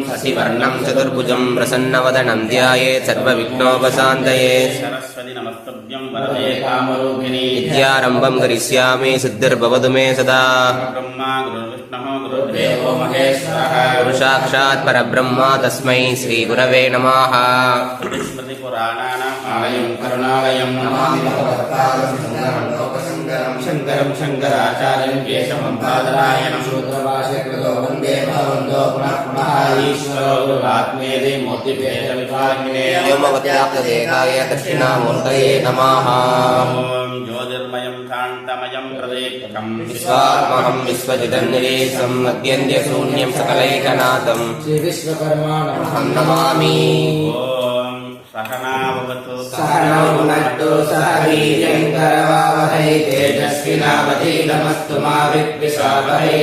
शशिवर्णं चतुर्भुजं प्रसन्नवदनं ध्यायेत् सर्वविघ्नोपशान्तये सरस्वती नमस्तुभ्यं वरदे कामरूपिणी विद्यारम्भं करिष्यामि सिद्धिर्भवतु मे सदा ब्रह्मा गुरुर्विष्णुः गुरुर्देवो महेश्वरः गुरुसाक्षात् परब्रह्म तस्मै श्रीगुरवे नमः स्मृतिपुराणानाम् आलयं करुणालयं नमामि भगवत्पादं शङ्करं शङ्कराचार्यं केशवं बादरायणं सूत्रभाष्यकृतो वन्दे भगवन्तो पुनः पुनः ईश्वरो गुरुरात्मेति मूर्तिभेदविभागिने व्योमवत्याप्तदेहाय दक्षिणामूर्तये नमः ॐ ज्योतिर्मयं शान्तमयं प्रदीप्तं विश्वात्महं विश्वजिदन्निरीशं अत्यन्त्यशून्यं सकलैकनाथं श्रीविश्वकर्माणमहं नमामि सहनावतु सहनौ भुनक्तु सह वीर्यं करवावहै तेजस्विनावधीतमस्तु मा विद्विषावहै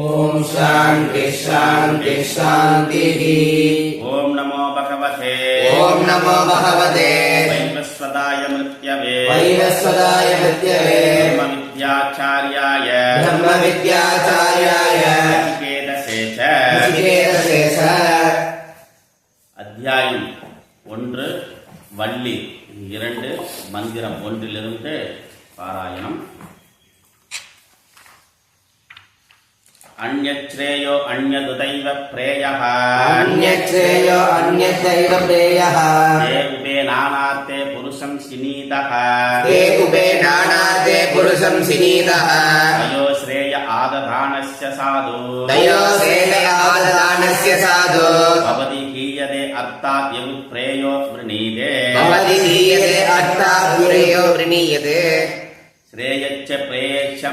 ॐ शान्ति शान्ति शान्तिः ॐ नमो भगवते वैवस्वताय मृत्यवे ब्रह्मविद्याचार्याय नचिकेतसे च அத்தியாயம் 1 வள்ளி 2 மந்திரம் 1 பாராயணம். அந்யச்ரேயோ அந்யதுதைவ பிரேயः தே உபே நானார்த்தே புருஷம் சினீதः தயோ ஸ்ரேய ஆததானஸ்ய சாது பவதி ஹீயதே அர்த்தாத் யகுப்ரேயோ வ்ருணீதே श्रेयश्च प्रेयश्च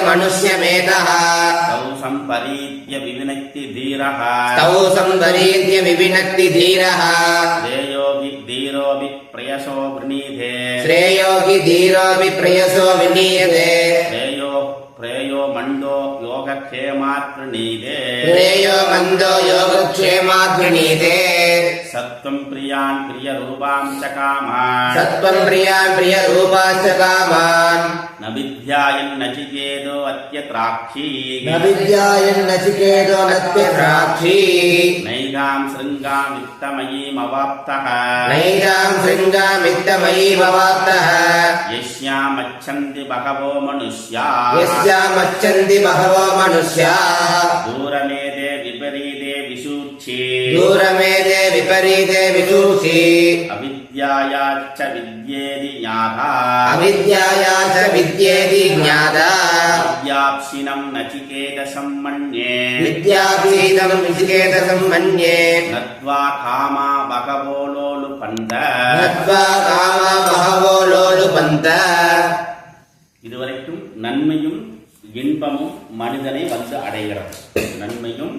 मनुष्यमेधः तौ संपरीत्य विविनक्ति धीरः श्रेयोगि धीरोऽपि प्रयसो वृणीते श्रेयो मन्दो योगक्षेमात् वृणीते सत्त्वं प्रियान् प्रियरूपां च कामान् न विद्यायन् नचिकेतो अत्यत्राक्षी नैगां शृङ्गामित्तमयीमवाप्तः यस्यामच्छन्ति बहवो मनुष्या दूरमेते विपरीते विसूक्षी अविद्यायाश्च विद्येति ज्ञाता विद्याप्सिनं नचिकेतसं मन्ये नत्वा कामा बहवो लोलुपन्त இதுவரைக்கும் நன்மையும் இன்பமும் மனிதனை வந்து அடைகிறது. நன்மையும்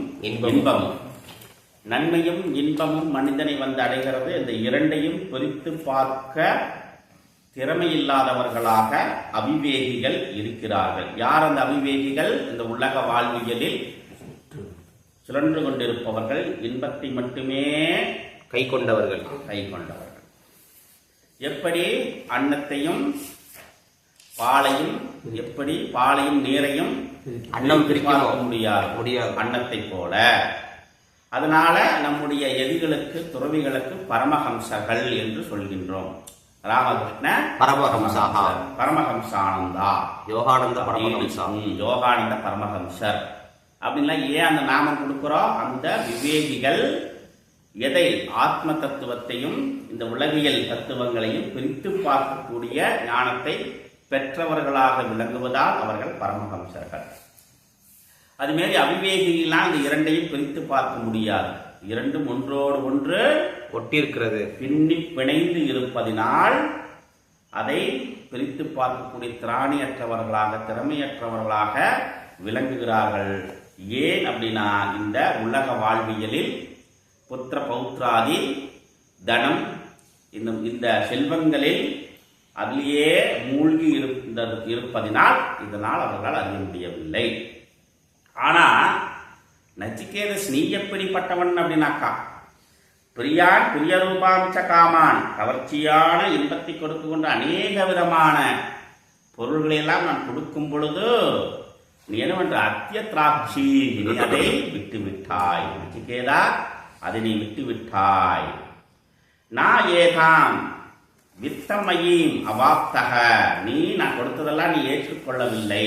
இன்பமும் மனிதனை வந்து அடைகிறது. இந்த இரண்டையும் பிரித்து பார்க்க திறமையில்லாதவர்களாக அவிவேகிகள் இருக்கிறார்கள். யார் அந்த அவிவேகிகள்? இந்த உலக வாழ்வியலில் சுழன்று கொண்டிருப்பவர்கள், இன்பத்தை மட்டுமே கை கொண்டவர்கள். எப்படி அன்னத்தையும் பாலையும் நீரையும் அன்னம் பிரிக்க முடியாது அன்னத்தை போல. அதனால நம்முடைய எதிகளுக்கு துறவிகளுக்கு பரமஹம்சர்கள் என்று சொல்கின்றோம். ராமகிருஷ்ண பரமஹம்சானந்தா யோகானந்த பரமஹம்சர் அப்படின்லாம் ஏன் அந்த நாமம் கொடுக்கிறோம்? அந்த விவேகிகள் எதை ஆத்ம தத்துவத்தையும் இந்த உலகியல் தத்துவங்களையும் பிரித்து பார்க்கக்கூடிய ஞானத்தை பெற்றவர்களாக விளங்குவதால் அவர்கள் பரமஹம்சர்கள். அதுமாரி அவிவேகிகளால் இந்த இரண்டையும் பிரித்து பார்க்க முடியாது. இரண்டும் ஒன்றோடு ஒன்று ஒட்டியிருக்கிறது, பின்னி பிணைந்து இருப்பதினால் அதை பிரித்து பார்க்கக்கூடிய திறமையற்றவர்களாக விளங்குகிறார்கள். ஏன் அப்படின்னா, இந்த உலக வாழ்வியலில் புத்திர பௌத்ராதி தனம் இந்த செல்வங்களில் அதிலேயே மூழ்கி இருப்பதினால் இதனால் அவர்களால் அறிய முடியவில்லை. ஆனா நச்சிகேதஸ் நீ எப்படிப்பட்டவன் அப்படின்னாக்கா, பிரியான் பிரியரூபாம்ச காமான், கவர்ச்சியான இன்பத்தை கொடுத்து கொண்டு அநேக விதமான பொருள்களையெல்லாம் நான் கொடுக்கும் பொழுது நீ என்ன பண்ற? அத்தியத்ராட்சி, நீ அதை விட்டு விட்டாய். நச்சிகேதா, அதை நீ விட்டு விட்டாய். நான் ஏதாம் வித்தமயீம் அவாப்தக, நீ நான் கொடுத்ததெல்லாம் நீ ஏற்றுக்கொள்ளவில்லை.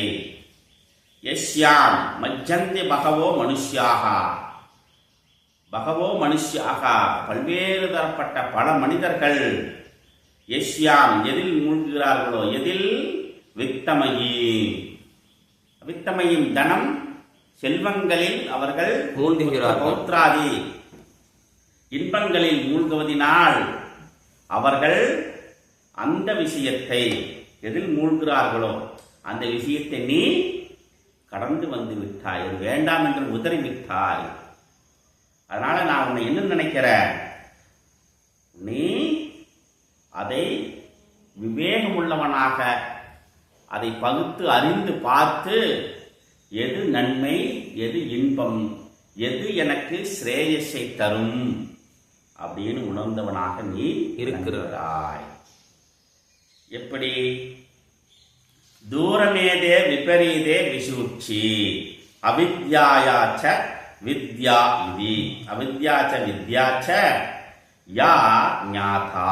யஸ்யாம் மஜ்ஜந்தி பகவோ மனுஷ்யாக, பகவோ மனுஷ்யாக, பல்வேறு தரப்பட்ட பல மனிதர்கள், யஸ்யாம் எதில் மூழ்குகிறார்களோ, எதில்? வித்தமயீம், வித்தமயீம் தனம் செல்வங்களில் அவர்கள் மூழ்குகிறார்கள். பௌத்ராதி இன்பங்களில் மூழ்குவதினால் அவர்கள் அந்த விஷயத்தை, எதில் மூழ்கிறார்களோ அந்த விஷயத்தை நீ கடந்து வந்து விட்டாய், அது வேண்டாம் என்று உதறி விட்டாய். அதனால நான் உன்னை என்ன நினைக்கிறேன், நீ அதை விவேகமுள்ளவனாக அதை பகுத்து அறிந்து பார்த்து எது நன்மை, எது இன்பம், எது எனக்கு ஸ்ரேயஸை தரும் அப்படின்னு உணர்ந்தவனாக நீ இருக்கிறாய். எப்படி? தூரமேதே விபரீதே விசூச்சி அவித்யாயாச்ச வித்யா இதி, அவித்யாச்ச வித்யாச்ச யா ஞாதா.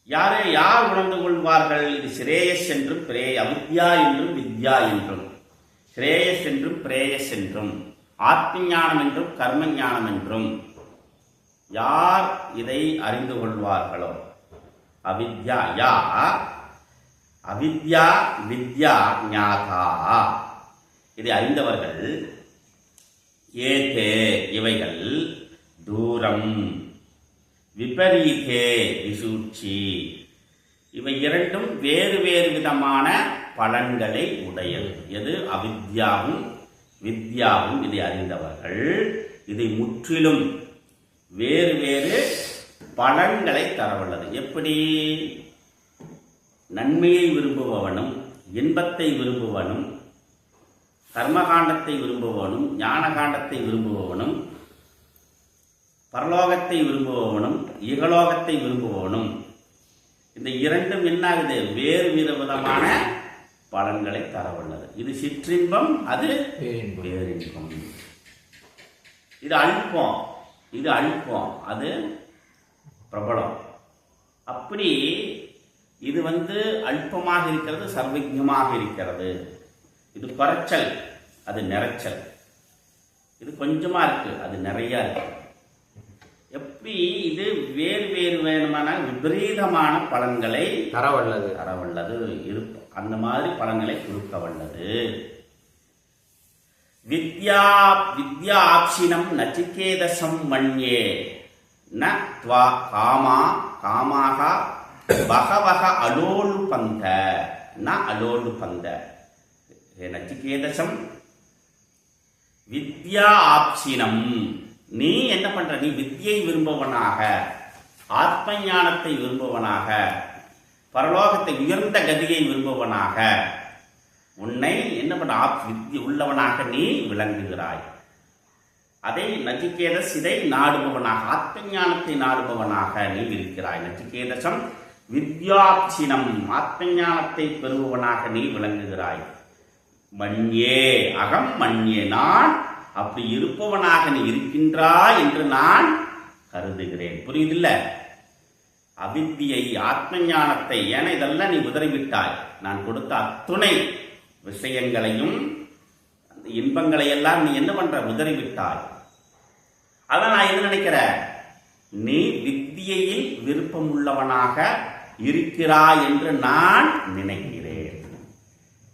யார் உணர்ந்து கொள்வார்கள்? இது ஸ்ரேயஸ் என்றும் அவித்யா என்றும் வித்யா என்றும், ஸ்ரேயஸ் என்றும் பிரேயஸ் என்றும், ஆத்ம ஞானம் என்றும் கர்ம ஞானம் என்றும் யார் இதை அறிந்து கொள்வார்களோ, அவித்யா யா அவித்யா வித்யா ஞாதா, இதை அறிந்தவர்கள், ஏதே இவைகள், தூரம் விபரீதே விசூச்சி, இவை இரண்டும் வேறு வேறு விதமான பலன்களை உடையது. எது? அவித்யாவும் வித்யாவும். இதை அறிந்தவர்கள் இதை முற்றிலும் வேறு வேறு பலன்களை தரவல்லது. எப்படி? நன்மையை விரும்புபவனும் இன்பத்தை விரும்புவனும் கர்மகாண்டத்தை விரும்புபவனும் ஞானகாண்டத்தை விரும்புபவனும் பரலோகத்தை விரும்புபவனும் இகலோகத்தை விரும்புபவனும், இந்த இரண்டும் என்ன ஆகுது? வேறு விதமான பலன்களை தரவல்லது. இது சிற்றின்பம், அது பேரின்பம். இது அல்பம், இது அல்பம், அது பிரபலம். அப்படி இது அல்பமாக இருக்கிறது, சர்வஜமாக இருக்கிறது. இது குறைச்சல், அது நிறைச்சல். இது கொஞ்சமா இருக்கு, அது நிறைய இருக்கு. எப்படி? இது வேறு வேறு வேணுமான விபரீதமான பலன்களை தரவல்லது இருக்கும். அந்த மாதிரி பலன்களை கொடுக்க வல்லது. வித்யாப்சினம் நச்சிகேதசம் மன்யே ந த்வா காமாக பகவக அலோலுபந்த ந அலோலுபந்த. நச்சிகேதசம் வித்யா ஆப்சினம், நீ என்ன பண்ற? நீ வித்யை விரும்புவனாக, ஆத்ம ஞானத்தை விரும்புவனாக, பரலோகத்தை உயர்ந்த கதியை விரும்புவனாக உன்னை என்ன பண்ற? வித்யை உள்ளவனாக நீ விளங்குகிறாய். அதை நச்சிகேதஸ் இதை நாடுபவனாக, ஆத்ம ஞானத்தை நாடுபவனாக நீ இருக்கிறாய். நச்சிகேதசம் வித்யாப்சினம், ஆத்ம ஞானத்தை பெறுபவனாக நீ விளங்குகிறாய். மன்யே அகம் மன்யே, நான் அப்படி இருப்பவனாக நீ இருக்கின்றாய் என்று நான் கருதுகிறேன். புரியுதில்ல? அவித்தியை ஆத்ம ஞானத்தை, ஏன்னா இதெல்லாம் நீ உதறிவிட்டாய். நான் கொடுத்த அத்துணை விஷயங்களையும் இன்பங்களை எல்லாம் நீ என்ன பண்ற? உதறிவிட்டாய். அதான் நான் என்ன நினைக்கிறேன், நீ வித்தியையில் விருப்பம் உள்ளவனாக இருக்கிறாய் என்று நான் நினைக்கிறேன்.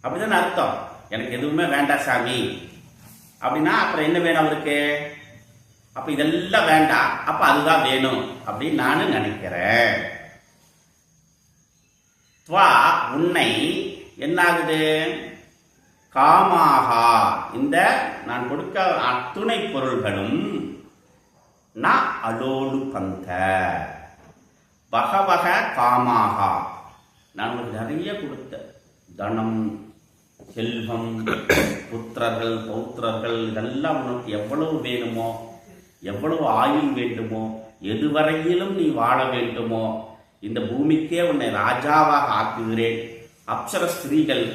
அப்படிதான் அர்த்தம். எனக்கு எதுவுமே வேண்டாம் சாமி அப்படின்னா அப்புறம் என்ன வேணும் அவருக்கு? அப்ப இதெல்லாம் வேண்டாம், அப்ப அதுதான் வேணும் அப்படின்னு நானும் நினைக்கிறேன். உன்னை என்னாகுது? காமாகா, இந்த நான் கொடுக்க அத்துணை பொருள்களும் ந அலோலு பந்த பகவக காமாகா, நான் உங்களுக்கு நிறைய கொடுத்த தனம், செல்வம், புத்திரர்கள், பௌத்திரர்கள், இதெல்லாம் உனக்கு எவ்வளவு வேணுமோ, எவ்வளவு ஆயுள் வேண்டுமோ, எதுவரையிலும் நீ வாழ வேண்டுமோ, இந்த பூமிக்கே உன்னை ராஜாவாக ஆக்குகிறேன். அப்சர ஸ்திரீகள்,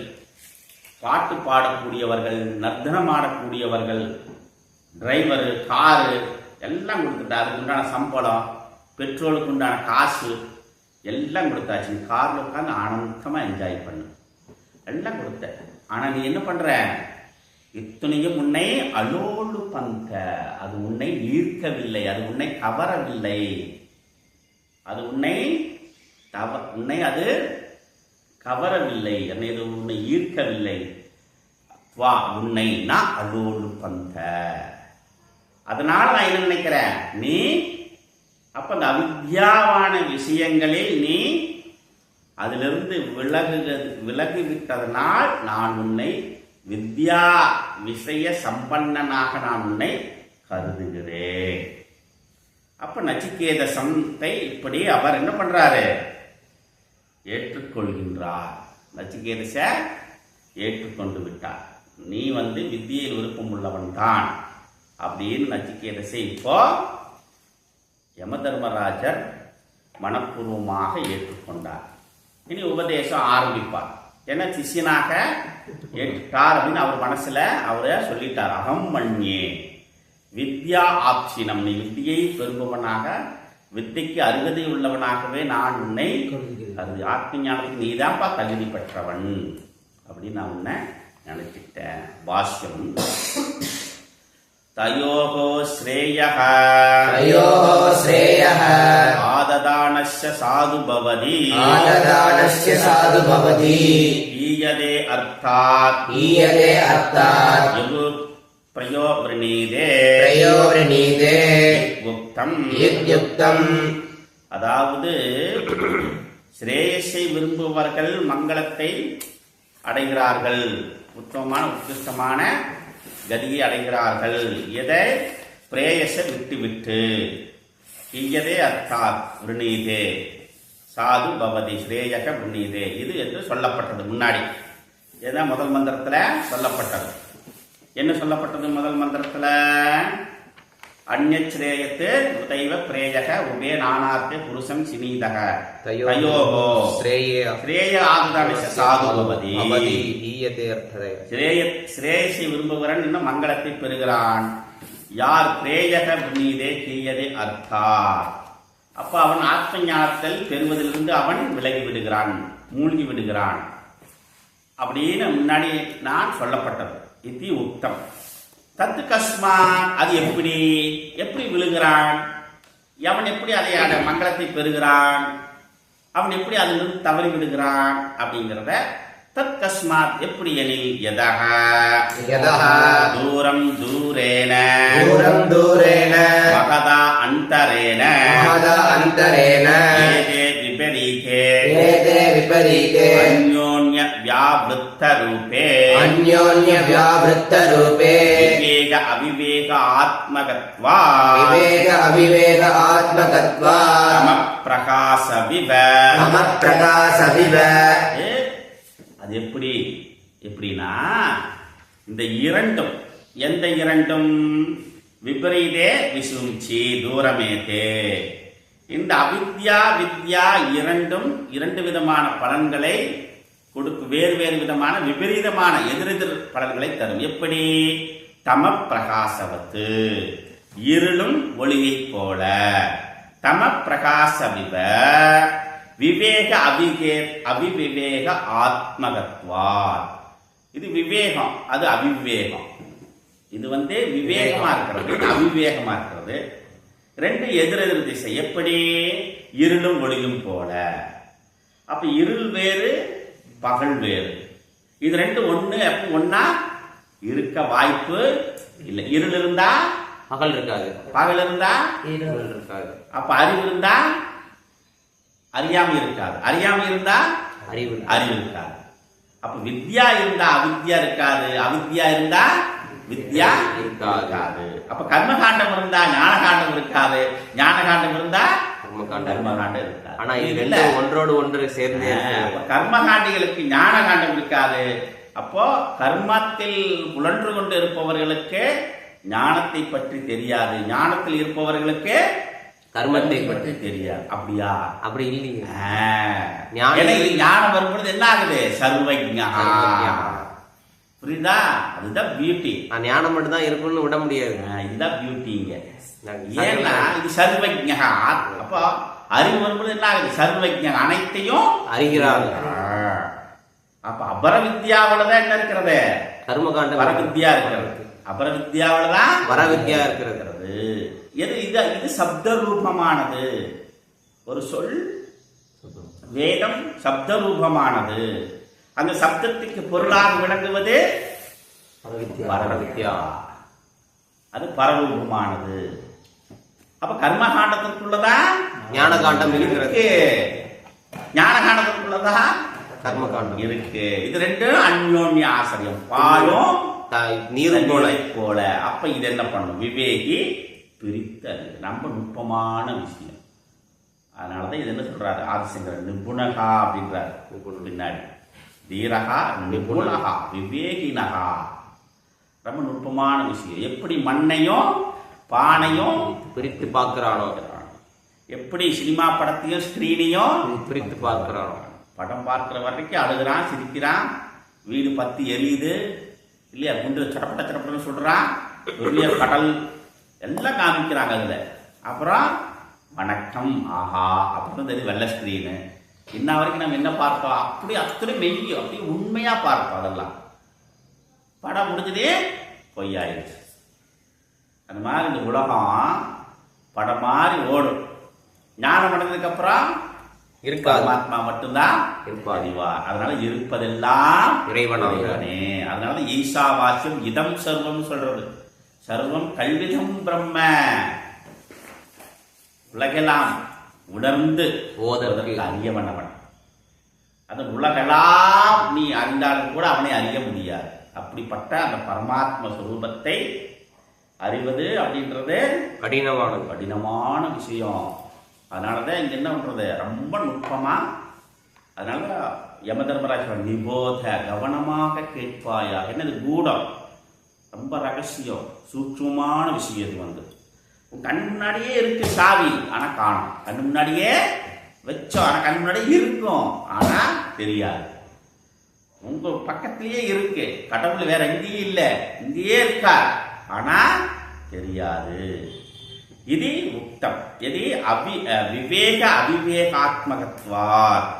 பாட்டு பாடக்கூடியவர்கள், நர்த்தனம் ஆடக்கூடியவர்கள், டிரைவரு, காரு எல்லாம் கொடுத்துட்டா. அதுக்கு உண்டான சம்பளம், பெட்ரோலுக்கு உண்டான காசு எல்லாம் கொடுத்தாச்சு. நீ காரில் உட்காந்து ஆனந்தமாக என்ஜாய் பண்ணு, எல்லாம் கொடுத்த. ஆனால் நீ என்ன பண்ற? இத்தனையும் உன்னை அலோடு பந்த, அது உன்னை ஈர்க்கவில்லை, அது உன்னை கவரவில்லை, அது உன்னை அது கவரவில்லை, இது உன்னை ஈர்க்கவில்லை. வா உன்னை நான் அலோடு பந்த. அதனால நான் என்ன நினைக்கிறேன், நீ அப்ப அந்த அவித்யாவான விஷயங்களில் நீ அதிலிருந்து விலகிவிட்டதனால் நான் உன்னை வித்யா விஷய சம்பன்னனாக நான் உன்னை கருதுகிறேன். அப்ப நச்சிகேதசத்தை இப்படி அவர் என்ன பண்றாரு? ஏற்றுக்கொள்கின்றார். நச்சிகேதச ஏற்றுக்கொண்டு விட்டார். நீ வித்தியில் விருப்பம் உள்ளவன் தான் அப்படின்னு நச்சிகேதசை இப்போ யம தர்மராஜர் மனப்பூர்வமாக ஏற்றுக்கொண்டார். இனி உபதேசம் ஆரம்பிப்பார். ஏன்னா சிஷியனாக ஏற்றார் அப்படின்னு அவர் மனசுல அவரை சொல்லிட்டார். அகம் மண்யே வித்யா ஆப்சினம், நீ வித்தியை பெறுபவனாக, வித்தைக்கு அருகதை உள்ளவனாகவே நான் உன்னை அது ஆத்ம ஞானத்துக்கு நீதான்ப்பா தகுதி பெற்றவன் அப்படின்னு நான் உன்னை நினைச்சிட்டேன். பாஷ்யம். தயோஹோ ஸ்ரேயஹ ஆததானஸ்ய சாது பவதி ஈயதே அர்த்தாத் யுகு பிரயோவ்ரணீதே யுக்தம். அதாவது ஸ்ரேயஸை விரும்புபவர்கள் மங்களத்தை அடைகிறார்கள், உத்தமமான உத்கிருஷ்டமான கதியை அடைகிறார்கள். எதை? பிரேயச விட்டு ஈயதே அர்த்தாத் விருணீதே சாது பவதி ஸ்ரேயக விருணீதே. இது என்று சொல்லப்பட்டது முன்னாடி. இதுதான் முதல் மந்திரத்துல சொல்லப்பட்டது. என்ன சொல்லப்பட்டது முதல் மந்திரத்துல? அந்நேயத்து உதைவ பிரேயக உபே நானார்த்தே புருஷம் சினீதக தயோஹோ ஸ்ரேய ஆததானஸ்ய சாது பவதி ஈயதே அர்த்ததே. ஸ்ரேயஸை விரும்புகிறவன் இன்னும் மங்களத்தை பெறுகிறான். யார்? பிரேயக விருணீதே கீயதே அர்த்தா. அப்ப அவன் ஆத்ம ஞானத்தில் பெறுவதிலிருந்து அவன் விலகி விடுகிறான், மூழ்கி விடுகிறான் அப்படின்னு முன்னாடி நான் சொல்லப்பட்டது. இது உக்தம். தத்து கஸ்மா, அது எப்படி விழுகிறான், அவன் எப்படி அதை மங்களத்தை பெறுகிறான், அவன் எப்படி அதிலிருந்து தவறி விடுகிறான் அப்படிங்கிறத தத் கஸ்மாத் எப்படி எனில் யதஹ தூரம் தூரேன மகதா அந்தரேன ஏதே விபரீதே அந்யோன்ய வியாவிருத்த ரூபே விவேக அவிவேக ஆத்மகத்வா சம பிரகாச விவ. அது எப்படின்னா இந்த இரண்டும், எந்த இரண்டும்? விபரீதே விசுச்சி தூரமேதே. இந்த அவித்யா வித்யா இரண்டும் இரண்டு விதமான பலன்களை கொடுக்கும், வேறு வேறு விதமான விபரீதமான எதிரெதிர் பலன்களை தரும். எப்படி? தம பிரகாசவத்து, இருளும் ஒளியை போல. தம பிரகாசவிவ விவேக அவிவிவேக ஆத்மகத்வா. இது விவேகம், அது அவிவேகம். இது விவேகமா இருக்கிறது, அவிவேகமா இருக்கிறது. ரெண்டு எதிரெதிர் திசை. எப்படி? இருளும் ஒளியும் போல. அப்ப இருள் வேறு, பகல் வேறு. இது ரெண்டு ஒன்னா இருக்க வாய்ப்பு இல்லை. இருள் இருந்தா பகல் இருக்காது, பகல் இருந்தா இருள் இருக்காது. அப்ப அறிவு இருந்தா அறியாமை இருக்காது, அறியாமை இருந்தா அறிவு இருக்காது. அப்ப வித்யா இருந்தா அவித்யா இருக்காது, அவித்யா இருந்தா வித்யா இருக்காது. அப்ப கர்மகாண்டம் இருந்தா ஞானகாண்டம் இருக்காது, ஞானகாண்டம் இருந்தா கர்மகாண்டம் இருக்காது. ஆனா இது ஒன்றோடு ஒன்று சேர்ந்து கர்மகாண்டிகளுக்கு ஞானகாண்டம் இருக்காது. அப்போ கர்மத்தில் உழன்று கொண்டு இருப்பவர்களுக்கு ஞானத்தை பற்றி தெரியாது, ஞானத்தில் இருப்பவர்களுக்கு கர்மத்தை பற்றி தெரியாது. அப்படியா? அப்படி இல்லைங்க. ஞானம் வரும்பொழுது என்ன ஆகுது? சர்வஜ்ஞா. புரியுதா? அதுதான் பியூட்டி. நான் ஞானம் மட்டும் தான் இருக்குன்னு விட முடியாது. இதுதான் பியூட்டிங்க. ஏன்னா இது சர்வஜ்ஞா. அப்போ அறிவு வரும்போது என்ன ஆகுது? சர்வஜ்ஞா, அனைத்தையும் அறிகிறாங்க. அப்ப அபரவித்யாவில தான் என்ன இருக்கிறது? கர்மகாண்டம். பரவித்யா இருக்கிறது. அபரவித்யாவில தான் வரவித்யா இருக்கிறது. எது இது சப்த ரூபமானது. ஒரு சொல் வேதம் சப்த ரூபமானது. அந்த சப்தத்துக்கு பொருளாக விளங்குவது பரவித்யா. அது பரரூபமானது. அப்ப கர்மகாண்டத்திற்குள்ளதான் ஞான காண்டம் இருக்கிறது. ஞான காண்டத்திற்குள்ளதான் கர்ம காண்டம் இருக்கு. இது ரெண்டும் அந்யோன்ய ஆசிரியம். பாலும் நீரும் போல. அப்ப இது என்ன பண்ணும்? விவேகி பிரித்தது. ரொம்ப நுட்பமான விஷயம். அதனாலதான் இது என்ன சொல்றாரு ஆதிசங்கரர்? நிபுணகா அப்படின்றாரு. பின்னாடி தீரகா நிபுணகா விவேகினகா. ரொம்ப நுட்பமான விஷயம். எப்படி மண்ணையும் பானையும் பிரித்து பார்க்கிறானோ, எப்படி சினிமா படத்தையும் ஸ்கிரீனையும் பிரித்து பார்க்கிறானோ. படம் பார்க்கிற வரைக்கும் அழுகிறான், சிரிக்கிறான், வீடு பத்தி எரியுது இல்லையா, குண்டு சடப்பட்டன்னு சொல்றான், பெரிய கடல் எல்லாம் காமிக்கிறாங்க அதுல. அப்புறம் வணக்கம் ஆஹா அப்படின்னு தெரியும் வெள்ளை ஸ்கிரீனு. இன்ன வரைக்கும் நம்ம என்ன பார்த்தோம்? அப்படி அத்தனை மெய்யும் அப்படி உண்மையா பார்த்தோம். அதெல்லாம் படம் முடிஞ்சதே பொய்யாயிடுச்சு. அந்த மாதிரி இந்த உலகம் படம் மாதிரி ஓடும். ஞானம் அடைந்ததுக்கு அப்புறம் பரமாத்மா மட்டும்தான் அறிவார். அதனால இருப்பதெல்லாம் இறைவனே. அதனால ஈசாவாசியம் இதம் சர்வம் சொல்றது. சர்வம் கல்விதம் பிரம்ம. உலகெல்லாம் உணர்ந்து ஓதற்கு அறியவன் அவன். அந்த உலகெல்லாம் நீ அறிந்தாலும் கூட அவனை அறிய முடியாது. அப்படிப்பட்ட அந்த பரமாத்ம ஸ்வரூபத்தை அறிவது அப்படின்றது கடினமான விஷயம். அதனாலதான் இங்க என்ன பண்றது? ரொம்ப நுட்பமா. அதனால யம தர்மராஜ் நிபோத, கவனமாக கேட்பாயா. என்னது? கூடம், ரொம்ப ரகசியம், சூட்சமான விஷயம். இது வந்து கண் முன்னாடியே இருக்கு சாவி, ஆனா காணும். கண் முன்னாடியே வச்சோம், ஆனா கண் முன்னாடியே இருக்கும், ஆனா தெரியாது. உங்க பக்கத்திலேயே இருக்கு. கடவுள் வேற எங்கேயும் இல்லை, இங்கேயே இருக்கா, ஆனா தெரியாது. இது உக்தம். இது விவேக அவிவேகாத்மகத்வாத்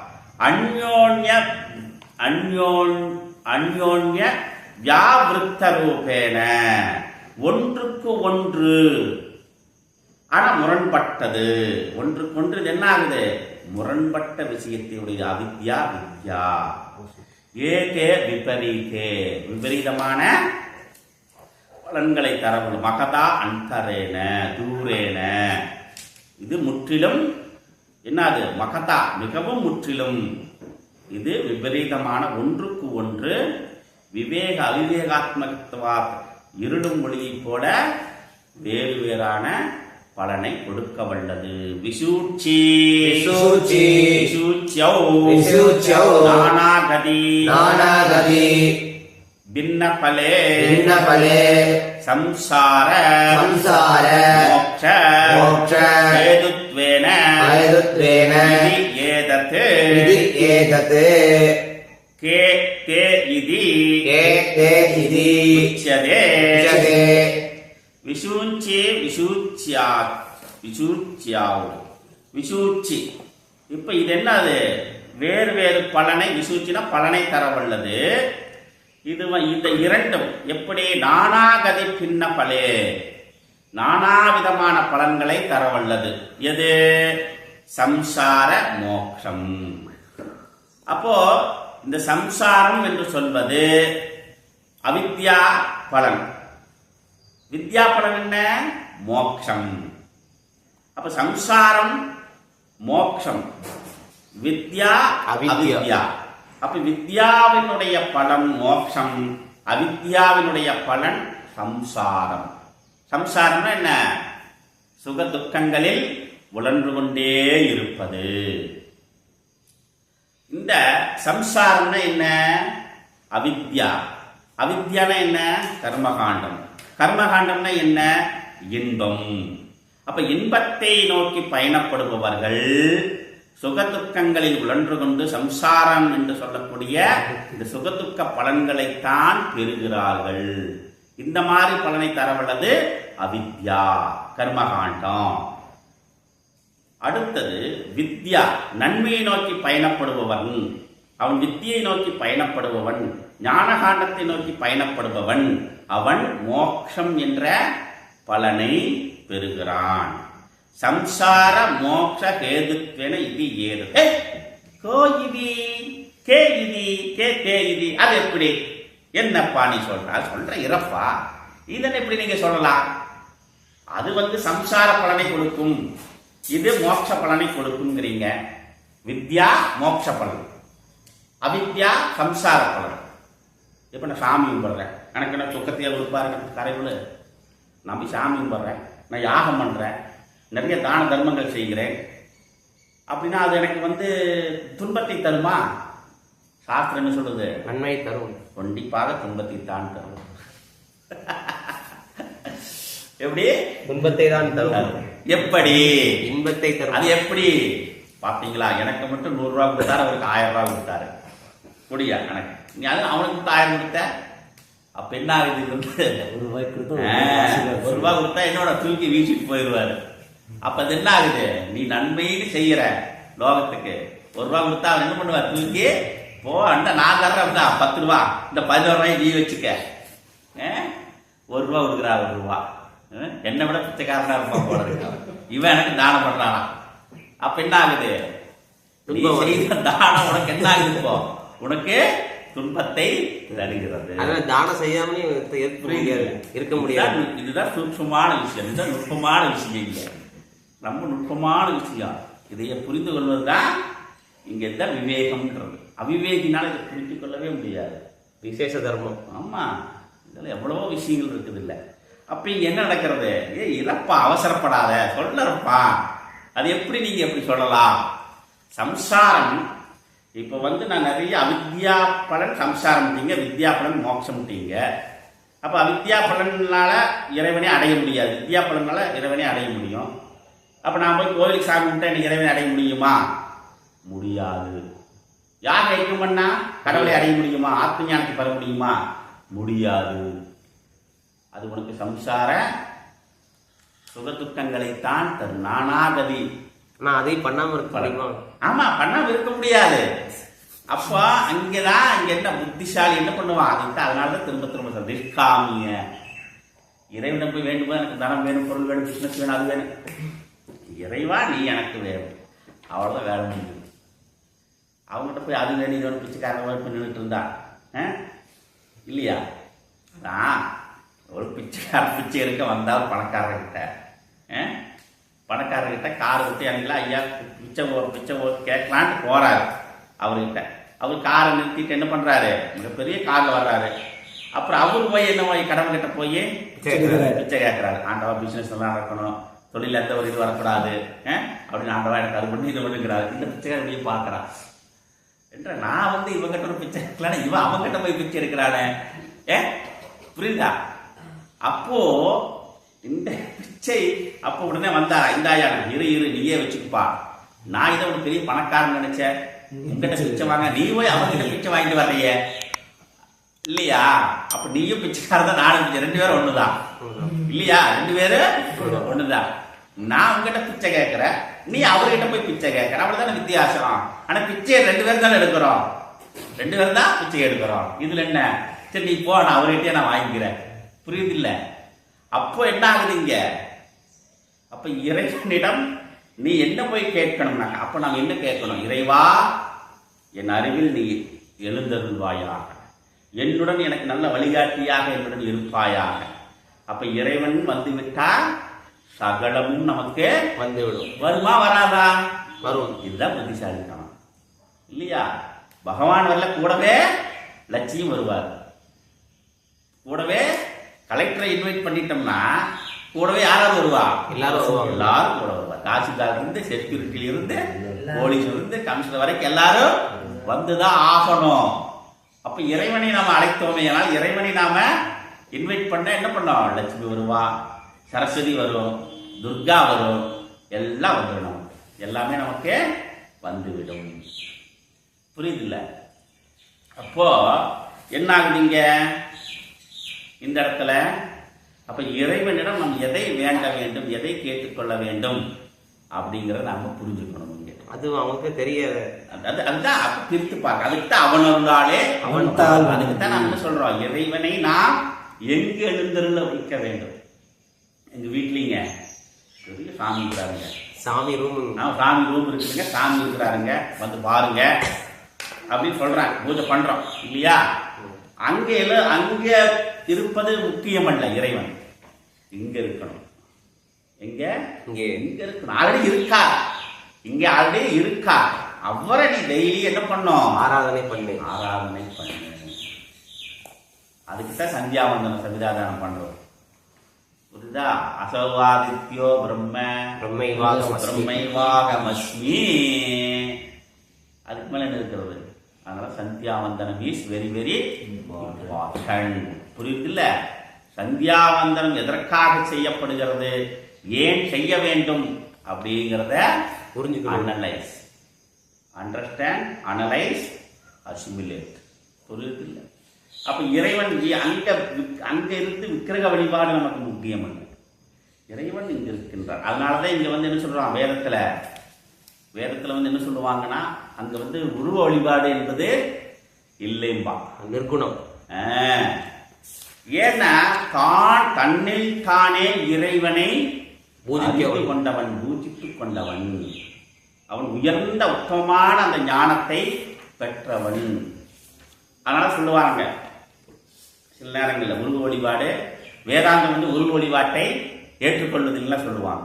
அந்யோன்ய வியாவிருத்த ரூபேன. ஒன்றுக்கு ஒன்று, ஆனா முரண்பட்டது. ஒன்றுக்கு ஒன்று என்ன ஆகுது? முரண்பட்ட விஷயத்தினுடைய அவித்யா வித்யா. ஏகே விபரீதே, விபரீதமான பலன்களை தரவு. மகதா அந்தரேன தூரேன. இது முற்றிலும் என்னது? மகதா, மிகவும் முற்றிலும். இது விபரீதமான, ஒன்றுக்கு ஒன்று விவேக அவிவேகாத்மகத்துவா, இருளும் ஒளியை போல வேறு வேறான பலனை கொடுக்க வல்லது. விசூச்சி நானாகதி भिन्न फले संसार मोक्ष हेतुत्वेन एतत् के इति उच्यते. विशूच्य விசூச்சி. இப்ப இது என்னது? வேறு வேறு பலனை. விசூச்சினா பலனை தரவல்லது. இது இந்த இரண்டும் எப்படி? நானாகதி பின்ன பலே, நானாவிதமான பலன்களை தரவல்லது. எது? சம்சார மோக்ஷம். அப்போ இந்த சம்சாரம் என்று சொல்வது அவித்யா பலன். வித்யா பலன் என்ன? மோக்ஷம். அப்ப சம்சாரம் மோக்ஷம், வித்யா அவித்யா. அப்ப வித்யாவினுடைய பலன் மோட்சம், அவித்யாவினுடைய பலன் சம்சாரம். சம்சாரம்னா என்ன? சுக துக்கங்களில் உழன்று கொண்டே இருப்பது. இந்த சம்சாரம்னா என்ன? அவித்யா. அவித்யானா என்ன? கர்மகாண்டம். கர்மகாண்டம்னா என்ன? இன்பம். அப்ப இன்பத்தை நோக்கி பயணப்படுபவர்கள் சுகதுக்கங்களில் உழன்று கொண்டு சம்சாரம் என்று சொல்லக்கூடிய இந்த சுகதுக்க பலன்களைத்தான் பெறுகிறார்கள். இந்த மாதிரி பலனை தரவல்லது அவித்யா, கர்மகாண்டம். அடுத்தது வித்யா, நன்மையை நோக்கி பயணப்படுபவன். அவன் வித்தியை நோக்கி பயணப்படுபவன், ஞானகாண்டத்தை நோக்கி பயணப்படுபவன். அவன் மோட்சம் என்ற பலனை பெறுகிறான். சம்சார மோட்ச ஹேதுத்வென இது ஏது கோ இது கே இது கே கே இது. அது எப்படி? என்னப்பா நீ சொல்ற இறப்பா, இதனை எப்படி நீங்க சொல்லலாம்? அது சம்சார பலனை கொடுக்கும், இது மோட்ச பலனை கொடுக்குங்கிறீங்க. வித்யா மோட்ச பலன், அவித்யா சம்சார பலன். இப்ப நான் சாமி கும்பிடுறேன், எனக்கு என்ன சுக்கத்தையே கொடுப்பாரு கரைவுல. நான் போய் சாமி கும்பிடுறேன், நான் யாகம் பண்றேன், நிறைய தான தர்மங்கள் செய்கிறேன் அப்படின்னா அது எனக்கு துன்பத்தை தருமா? சாஸ்திரம் என்ன சொல்றது? நன்மை தரும். கண்டிப்பாக துன்பத்தை தான் தரும். எப்படி? துன்பத்தை தான் தரும். எப்படி? இன்பத்தை தரும். அது எப்படி பாத்தீங்களா? எனக்கு மட்டும் 100 ரூபாய் கொடுத்தாரு, அவருக்கு 1000 ரூபாய் கொடுத்தாரு. முடியா எனக்கு நீ அது அவனுக்கு 1000 கொடுத்த, அப்ப என்ன ஆகுது? 1 ரூபாய் கொடுத்தா என்னோட தூக்கி வீசிட்டு போயிடுவாரு. அப்ப அது என்ன ஆகுது? நீ நன்மைன்னு செய்யற லோகத்துக்கு. 1 ரூபாய் கொடுத்தா அவன் என்ன பண்ணுவார்? தூக்கி போ, அந்த நான் தர்றேன் 10 ரூபா, இந்த 11 ரூபாய் நீ வச்சுக்க. 1 ரூபா கொடுக்குறா, 1 ரூபா. என்னை விட பிச்சைக்காரனா இருப்பான் போல இருக்கு. இவன் எனக்கு தானம் பண்றானா? அப்ப என்ன ஆகுது? நீ செய்த தானம் உனக்கு என்ன ஆகுது? இப்போ உனக்கு துன்பத்தை தருகிறது. தானம் செய்யாம இருக்க முடியாது. இதுதான் சூட்சமான விஷயம், இதுதான் நுட்பமான விஷயம். இல்லை ரொம்ப நுட்பமான விஷயம். இதைய புரிந்து கொள்வதுதான் இங்க தான் விவேகம்ன்றது. அவிவேகினால இதை புரிந்து கொள்ளவே முடியாது. விசேஷ தர்மம். ஆமா, இதுல எவ்வளவோ விஷயங்கள் இருக்குது. இல்லை அப்ப இங்க என்ன நடக்கிறது? இறப்பா, அவசரப்படாத, சொல்லறப்பா. அது எப்படி நீங்க எப்படி சொல்லலாம்? சம்சாரம் இப்ப நான் நிறைய அவித்யா பலன் சம்சாரம், வித்யா பலன் மோட்சம். அப்ப அவித்யா பலனால இறைவனை அடைய முடியாது, வித்யா பலனால இறைவனை அடைய முடியும். அப்ப நான் போய் கோயிலுக்கு சாமி கும்பிட்டா எனக்கு இறைவனை அடைய முடியுமா? முடியாது. யார் ஐக்கியம் பண்ணா கடவுளை அடைய முடியுமா? ஆத்ம ஞானத்தை பெற முடியுமா? முடியாது. அது உனக்கு சம்சார சுகதுக்கங்களைத்தான் தரும். நானாகதி. நான் அதை பண்ணாம இருக்க. ஆமா, பண்ணாம இருக்க முடியாது. அப்ப அங்கதான் இங்க என்ன புத்திசாலி என்ன பண்ணுவான்? அதனாலதான் திரும்ப திரும்ப நிஷ்காமிய. இறைவனை போய் வேண்டுமா, எனக்கு தனம் வேணும், பொருள் வேணும், பிசினஸ் வேணும், அது வேணும். இறைவா நீ எனக்கு வேணும், அவ்வளவுதான் வேலை முடியும். அவங்ககிட்ட போய் அது வேணும் இது வேணும் பிச்சைக்காரன் நின்றுட்டு இருந்தா இல்லையா? ஒரு பிச்சைக்காரன் பிச்சை எடுக்க வந்தால் பணக்காரர்கிட்ட காரை விட்டு அன்னைக்கு ஐயா பிச்சை கேட்கலான்ட்டு போறாரு அவர்கிட்ட. அவர் காரை நிறுத்திட்டு என்ன பண்றாரு? மிகப்பெரிய காரில் வர்றாரு. அப்புறம் அவரு போய் என்ன கடவுள் கிட்ட போய் பிச்சை கேட்கிறாரு. ஆண்டவா பிசினஸ் எல்லாம் நடக்கணும், தொழில் எந்த ஒரு இது வரக்கூடாது அப்படின்னு ஆண்டவா எனக்கு அது பண்ணி இது பண்ணுங்கிறாரு. இந்த பிச்சைக்கார அப்படியே பார்க்கறான். என்ற நான் இவங்கிட்ட ஒரு பிச்சை எடுக்கலான்னு இவன் அவங்கிட்ட போய் பிச்சை எடுக்கிறானே. புரியுதா? அப்போ இந்த பிச்சை அப்போ உடனே வந்தாரா, இந்தாயா இரு நீயே வச்சுக்குப்பா, நான் இதை ஒரு பெரிய பணக்காரன் நினைச்சேன், உங்ககிட்ட பிச்சை வாங்க, நீ போய் அவங்கிட்ட பிச்சை வாங்கிட்டு வர்றீங்க இல்லையா? அப்ப நீயும் பிச்சைக்காரன் தான், நானும் பிச்சை, 2 பேரும் ஒண்ணுதான் இல்லையா? 2 பேரும் ஒண்ணுதான். நான் உங்ககிட்ட பிச்சை கேட்கிறேன், நீ அவர்கிட்ட போய் பிச்சை கேட்கிற, அவ்வளவுதான வித்தியாசம். ஆனா பிச்சையை 2 பேரும் தானே எடுக்கிறோம், 2 பேரும் தான் பிச்சை எடுக்கிறோம். இதுல என்ன? சரி நீ போ, நான் அவர்கிட்டயே நான் வாங்கிக்கிறேன். புரியுது இல்ல? அப்போ என்ன ஆகுது இங்க? அப்ப இறைவனிடம் நீ என்ன போய் கேட்கணும்னா, அப்ப நாம் என்ன கேட்கணும்? இறைவா, என் அறிவில் நீ எழுந்தருள்வாயாக, என்னுடன் எனக்கு நல்ல வழிகாட்டியாக என்னுடன் இருப்பாயாக. அப்ப இறைவன் வந்துவிட்டால் சகலமும் நமக்கு வந்துவிடும். வருமா வராதா? வரும். இதுதான் புத்திசாலித்தனம் இல்லையா? பகவான் வரல, கூடவே லட்சியம் வருவார். கூடவே கலெக்டரை இன்வைட் பண்ணிட்டோம்னா கூடவே யாராவது வருவா? எல்லாரும் கூட வருவா. தாசில்தார் இருந்து, செக்யூரிட்டியில இருந்து, போலீஸ் இருந்து, கமிஷனர் வரைக்கும் எல்லாரும் வந்துதான் ஆகணும். அப்ப இறைவனை நாம அழைத்தோமே, இறைவனை நாம இன்வைட் பண்ண என்ன பண்ணோம்? லட்சுமி வருவா, சரஸ்வதி வரும், துர்கா வரும், எல்லாம் வந்துடும். எல்லாமே நமக்கு வந்துவிடும். புரியுதுல்ல? அப்போ என்ன ஆகுதுங்க இந்த இடத்துல? அப்ப இறைவனிடம் நாம் எதை வேண்ட வேண்டும், எதை கேட்டுக்கொள்ள வேண்டும் அப்படிங்கிறத நாம புரிஞ்சுக்கணும். அது அவனுக்கு தெரியாது. அதுதான் அப்ப பிரித்து பார்க்க. அதுக்கு தான் அவனே அதுக்கு தான் நம்ம சொல்றோம், இறைவனை நாம் எங்கு எழுந்தருள வைக்க வேண்டும். எங்க வீட்லீங்க பெரிய சாமி இருக்கிறாருங்க, சாமி ரூம் இருக்குதுங்க, சாமி இருக்கிறாருங்க, வந்து பாருங்க அப்படின்னு சொல்றாங்க, பூஜை பண்றோம் இல்லையா? அங்க இருப்பது முக்கியம் அல்ல. இறைவன் இங்க இருக்கணும். எங்க இருக்கணும்? ஆல்ரெடி இருக்கா, இங்க ஆல்ரெடி இருக்கா. அவரை நீ டெய்லி என்ன பண்ணும்? ஆராதனை பண்ணு. அதுக்குதான் சந்தியாவந்தன சவிதாதானம் பண்றோம். புரியுதா? அசோவாதித்யோ பிரம்மைவாகமஸ்மி. அதுக்கு மேல என்ன இருக்கிறது? அதனால சந்தியாவந்தனம் இஸ் வெரி வெரி இம்பார்ட்டன்ட். புரியுது இல்ல? சந்தியாவந்தனம் எதற்காக செய்யப்படுகிறது, ஏன் செய்ய வேண்டும் அப்படிங்கிறத புரிஞ்சுக்கணும். Analyse, understand, analyse, assimilate. புரியுது இல்ல? அப்ப இறைவன் அங்க இருந்து விக்கிரக வழிபாடு நமக்கு முக்கியம் அல்ல. இறைவன் இங்க இருக்கின்றார். அதனாலதான் இங்க வந்து என்ன சொல்றான் வேதத்துல வந்து என்ன சொல்லுவாங்கன்னா, அங்க வந்து உருவ வழிபாடு என்பது இல்லைம்பா, நிற்குணம். ஏன்னா தன்னில் தானே இறைவனை பூஜித்துக் கொண்டவன், அவன் உயர்ந்த உத்தமமான அந்த ஞானத்தை பெற்றவன். அதனால சொல்லுவாங்க சில நேரங்களில் உருவ வழிபாடு, வேதாந்தம் வந்து உருவ வழிபாட்டை ஏற்றுக்கொள்வதில்லை சொல்லுவாங்க.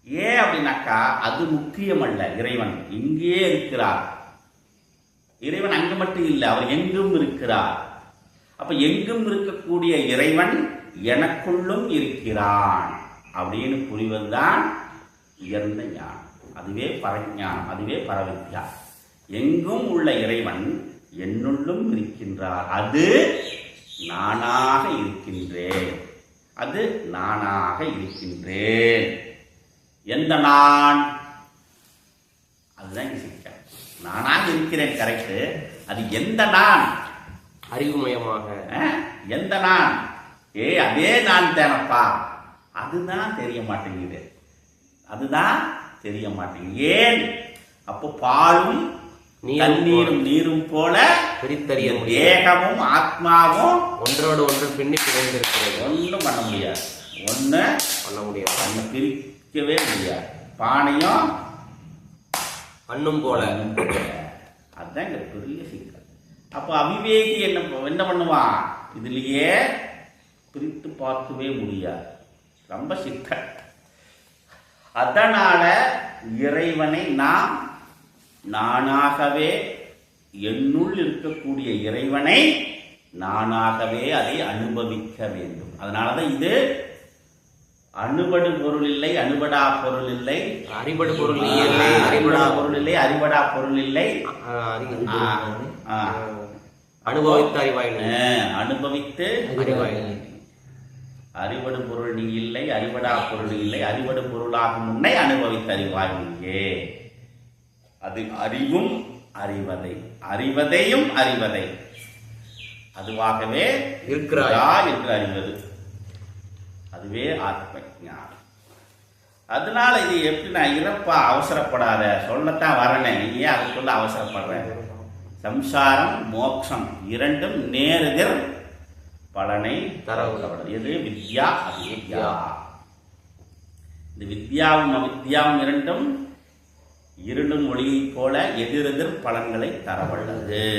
ஏன் அப்படின்னாக்கா அது முக்கியம் அல்ல. இறைவன் இங்கே இருக்கிறார். இறைவன் அங்கு மட்டும் இல்லை, அவர் எங்கும் இருக்கிறார். அப்ப எங்கும் இருக்கக்கூடிய இறைவன் எனக்குள்ளும் இருக்கிறான் அப்படின்னு புரிவதுதான் உயர்ந்த ஞானம். அதுவே பரஞானம், அதுவே பரவித்யா. எங்கும் உள்ள இறைவன் என்னுள்ளும் இருக்கின்றார். அது நானாக இருக்கின்றேன். எந்த நான்? அதுதான் சிக்க. நானாக இருக்கிறேன், கரெக்ட். அது எந்த நான்? அறிவுமயமாக எந்த நான்? அதே நான் தானப்பா. அதுதான் தெரிய மாட்டேங்குது. ஏன்? அப்போ பாலும் நீரும் போல பிரித்தறிய தேகமும் ஆத்மாவும் ஒன்றோடு ஒன்று பின்னி பிணைந்திருக்கிறது. ஒன்றும் பண்ண முடியாது. பிரிக்கவே முடியாது. பானையும் பண்ணும் போல. அதுதான் இங்க பெரிய சிக்கல். அப்போ அவிவேகி என்ன பண்ணுவான்? இதுலயே பிரித்து பார்க்கவே முடியாது. ரொம்ப சிக்கல். அதனால இறைவனை நாம் நானாகவே, என்னுள் இருக்கக்கூடிய இறைவனை நானாகவே அதை அனுபவிக்க வேண்டும். அதனாலதான் இது அணுபடு பொருள் இல்லை, அணுபடா பொருள் இல்லை, அறிபடு பொருள் இல்லை, அறிபடா பொருள் இல்லை, அறிபடா பொருள் இல்லை, அனுபவித்து அறிவாய், அனுபவித்து அறிவாய். அறிவடு பொருள் நீ இல்லை, அறிவடா பொருள் இல்லை, அறிவடு பொருளாகும் உன்னை அனுபவித்து அறிவாய் நீயே. அது அறிவும் அறிவதையும் அறிவதை அதுவாகவே இருக்கிறாயா என்று அறிவது, அதுவே ஆத்ம ஞானம். அதனால இது எப்படி நான் இறப்பா அவசரப்படாத, சொல்லத்தான் வரனே, நீ ஏன் அதை சொல்ல அவசரப்படுற? சம்சாரம் மோட்சம் இரண்டும் நேரெதிர் பலனை தரவுள்ளது. எது? வித்யா அவித்யா. இந்த வித்யாவும் அவித்யாவும் இரண்டும் இருளும் ஒளியை போல எதிரெதிர் பலன்களை தரவல்லது.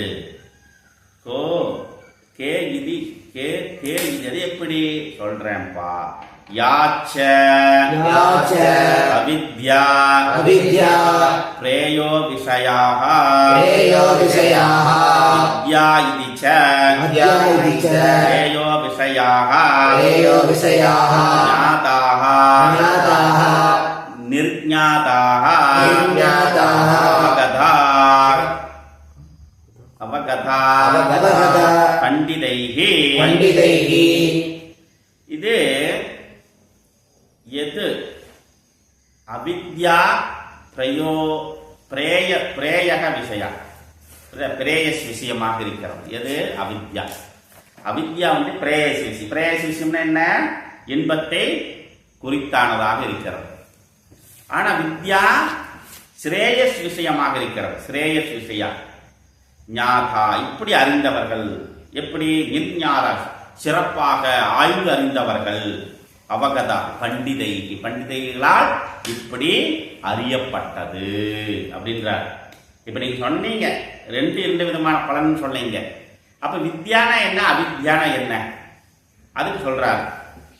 இது எப்படி சொல்றேன்பா? யாச்ச அவித்யா பிரேயோ விஷயாஹ வித்யா இதி ச பிரேயோ விஷயாஹ ஞாதாஹ நிர்ஞாதாஹ அவகதா பண்டிதைஹி. இது எது? அவித்யா பிரேயக விஷயா, பிரேயஸ் விஷயமாக இருக்கிறது. எது? அவித்யா. அவித்யா பிரேயஸ் விஷயம். பிரேயஸ் விஷயம்னா என்ன? இன்பத்தை குறித்தானதாக இருக்கிறது. ஆனா வித்யா ஸ்ரேயஸ் விஷயமாக இருக்கிறது. ஸ்ரேயஸ் விஷயா ஞாதா, இப்படி அறிந்தவர்கள். எப்படி? நிர்ஞாதா, சிறப்பாக ஆய்வு அறிந்தவர்கள். அவகதா பண்டிதை, பண்டிதைகளால் இப்படி அறியப்பட்டது அப்படின்றார். இப்ப நீங்க சொன்னீங்க ரெண்டு விதமான பலன் சொன்னீங்க. அப்ப வித்யானா என்ன, அவித்யானா என்ன? அதுக்கு சொல்றார்,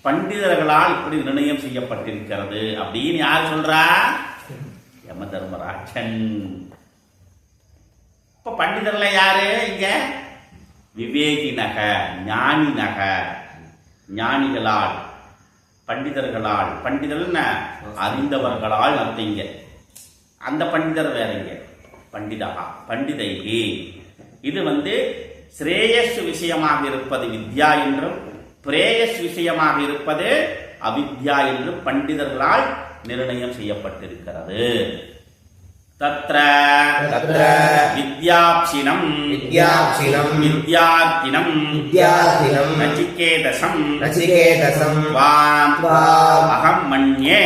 பண்டிதர்களால் இப்படி நிர்ணயம் செய்யப்பட்டிருக்கிறது அப்படின்னு. யார் சொல்றா? யம தர்மராஜன். இப்ப பண்டிதர்ல யாரு இங்க? விவேகினக, ஞானினக, ஞானிகளால், பண்டிதர்களால். பண்டிதர் அறிந்தவர்களால் அர்த்தங்க. அந்த பண்டிதர் வேறங்க. பண்டிதகா, பண்டிதைகி. இது ஸ்ரேயஸ் விஷயமாக இருப்பது வித்யா என்றும், பிரேயஸ் விஷயமாக இருப்பது அவித்யா என்றும் பண்டிதர்களால் நிர்ணயம் செய்யப்பட்டிருக்கிறது. தத்ர வித்யாப்சினம் வித்யார்த்தினம் நசிகேதசம் அகம் மன்யே.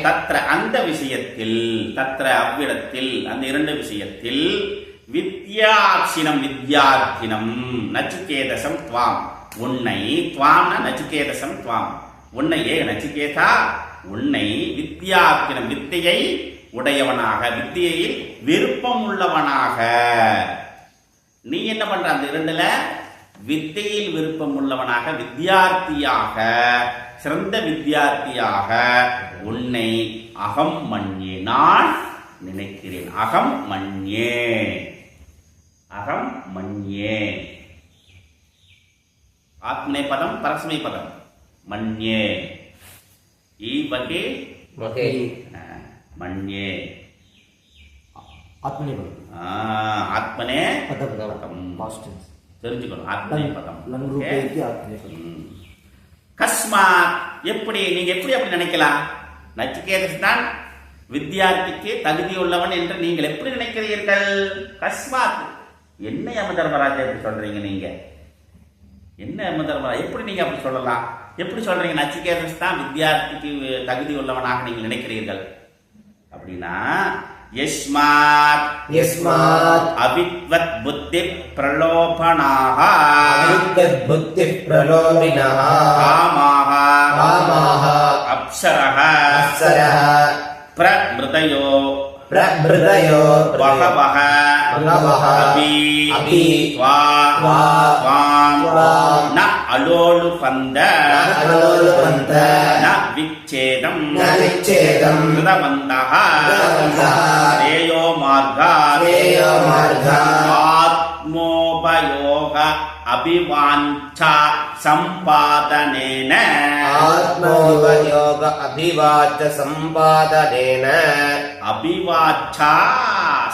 தத்ர அந்த விஷயத்தில், தத்ர அவ்விடத்தில், அந்த இரண்டு விஷயத்தில், வித்யாப்சினம் வித்யார்த்தினம் நசிகேதசம் துவாம், உன்னை, துவாம் நசிகேதசம் துவாம், உன்னையே நசிகேதா, உன்னை வித்யார்த்தினம் வித்தையை உடையவனாக, வித்தியில் விருப்பம் உள்ளவனாக. நீ என்ன பண்ற? அந்த இரண்டுல வித்தையில் விருப்பம் உள்ளவனாக, வித்யார்த்தியாக, சிறந்த வித்யார்த்தியாக உன்னை அகம் மன்யே, நான் நினைக்கிறேன். அகம் மன்யே, அகம் மன்யே. ஆத்மனை பதம், பரஸ்மை பதம். மன்யே ஈ வகை மன்யே. ஆத்மனே பதம். ஆத்மனே பதம் தெரிஞ்சுக்கணும். ஆத்மனே பதம். கஸ்மாத், எப்படி? நீங்க எப்படி அப்படி நினைக்கலாம்? நச்சிகேதஸ் தான் வித்யார்த்திக்கு தகுதி உள்ளவன் என்று நீங்கள் எப்படி நினைக்கிறீர்கள்? கஸ்மாத், என்ன யம தர்மராஜா எப்படி சொல்றீங்க? நீங்க என்ன யம தர்மராஜா, எப்படி நீங்க அப்படி சொல்லலாம்? எப்படி சொல்றீங்க நச்சிகேதஸ் தான் வித்யார்த்திக்கு தகுதி உள்ளவனாக நீங்கள் நினைக்கிறீர்கள் அப்படின்னா? யஸ்மாத் அவித்வத் புத்தி பிரலோபனாஹ காமாஹ அப்சரஹ பிரமிருதயோ பகவஹ அபி த்வாம் ந அலோலுபந்த ந விச்சேதம் கிருதவந்தஹ ஸ்ரேயோ மார்காத் ஆத்மோபயோக அபிவாஞ்சா சம்பாதனேன அபிவாச்சா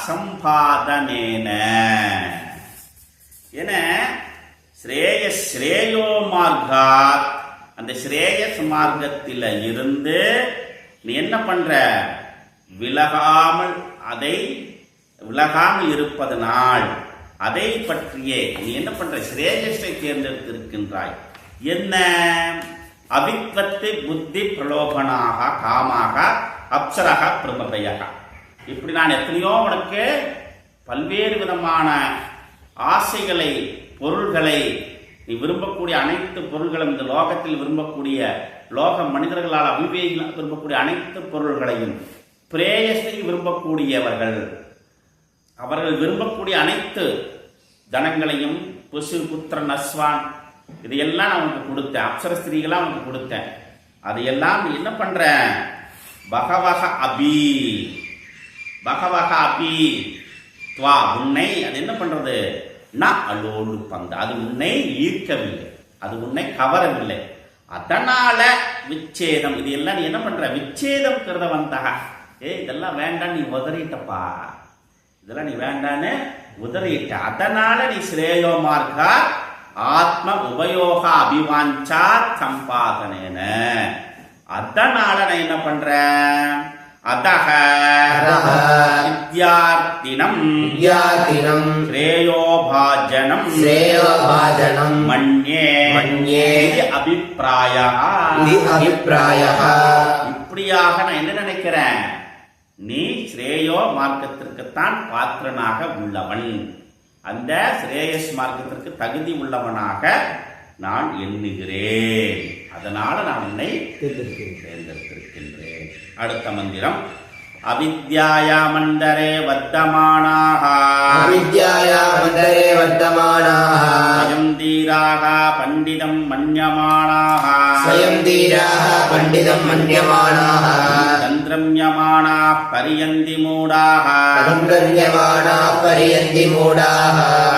சம்பாதனேன. என ஸ்ரேயோ மார்காத், அந்த ஸ்ரேயஸ் மார்க்கத்தில் இருந்து நீ என்ன பண்ற? விலகாமல் இருப்பதனால் அதை பற்றியே நீ என்ன பண்ற? ஸ்ரேயஸை தேர்ந்தெடுத்திருக்கின்றாய். என்ன? அவித்வத்து புத்தி பிரலோபனாக காமாக அப்சரக பிரமதயக. இப்படி நான் எத்தனையோ உனக்கு பல்வேறு விதமான ஆசைகளை, பொருள்களை, நீ விரும்பக்கூடிய அனைத்து பொருள்களும், இந்த லோகத்தில் விரும்பக்கூடிய, லோக மனிதர்களால் அபிவேகிகள் விரும்பக்கூடிய அனைத்து பொருள்களையும், பிரேயஸை விரும்பக்கூடியவர்கள், அவர்கள் விரும்பக்கூடிய அனைத்து தனங்களையும், புசு புத்திரன் அஸ்வான், இதையெல்லாம் நான் உனக்கு கொடுத்தேன். அப்சர ஸ்திரீகளாம் உனக்கு கொடுத்தேன். அதையெல்லாம் என்ன பண்ற? பகவக அபி துவா, உன்னை அது என்ன பண்றது? ந அலோடு பந்த, அது உன்னை ஈர்க்கவில்லை, அது உன்னை கவரவில்லை. அதனால விச்சேதம், இது எல்லாம் நீ என்ன பண்ற? விச்சேதம் கருத வந்தக. இதெல்லாம் வேண்டாம், நீ உதறிட்டப்பா, இதெல்லாம் நீ வேண்டான்னு உதறிட்ட. அதனால நீ ஸ்ரேயோ மார்க்கா ஆத்ம உபயோக அபிவாஞ்சா சம்பாதனேன. அதனால நான் என்ன பண்றேன்? அதஹ வித்யார்த்தினம் ஸ்ரேயோபாஜனம் மன்யே அபிப்ராயः. இப்படியாக நான் என்ன நினைக்கிறேன், நீ ஸ்ரேயோ மார்க்கத்திற்குத்தான் பாத்திரனாக உள்ளவன், அந்த ஸ்ரேயஸ் மார்க்கத்திற்கு தகுதி உள்ளவனாக நான் எண்ணுகிறேன். அதனால நான் உன்னை தேர்ந்தெடுத்திருக்கின்றேன். அடுத்த மந்திரம். அவித்யாயா மந்தரே வர்த்தமானாஹ ஸ்வயம் தீராஹ பண்டிதம் மன்யமானாஹ தந்திரம்யமானாஹ பரியந்தி மூடாஹ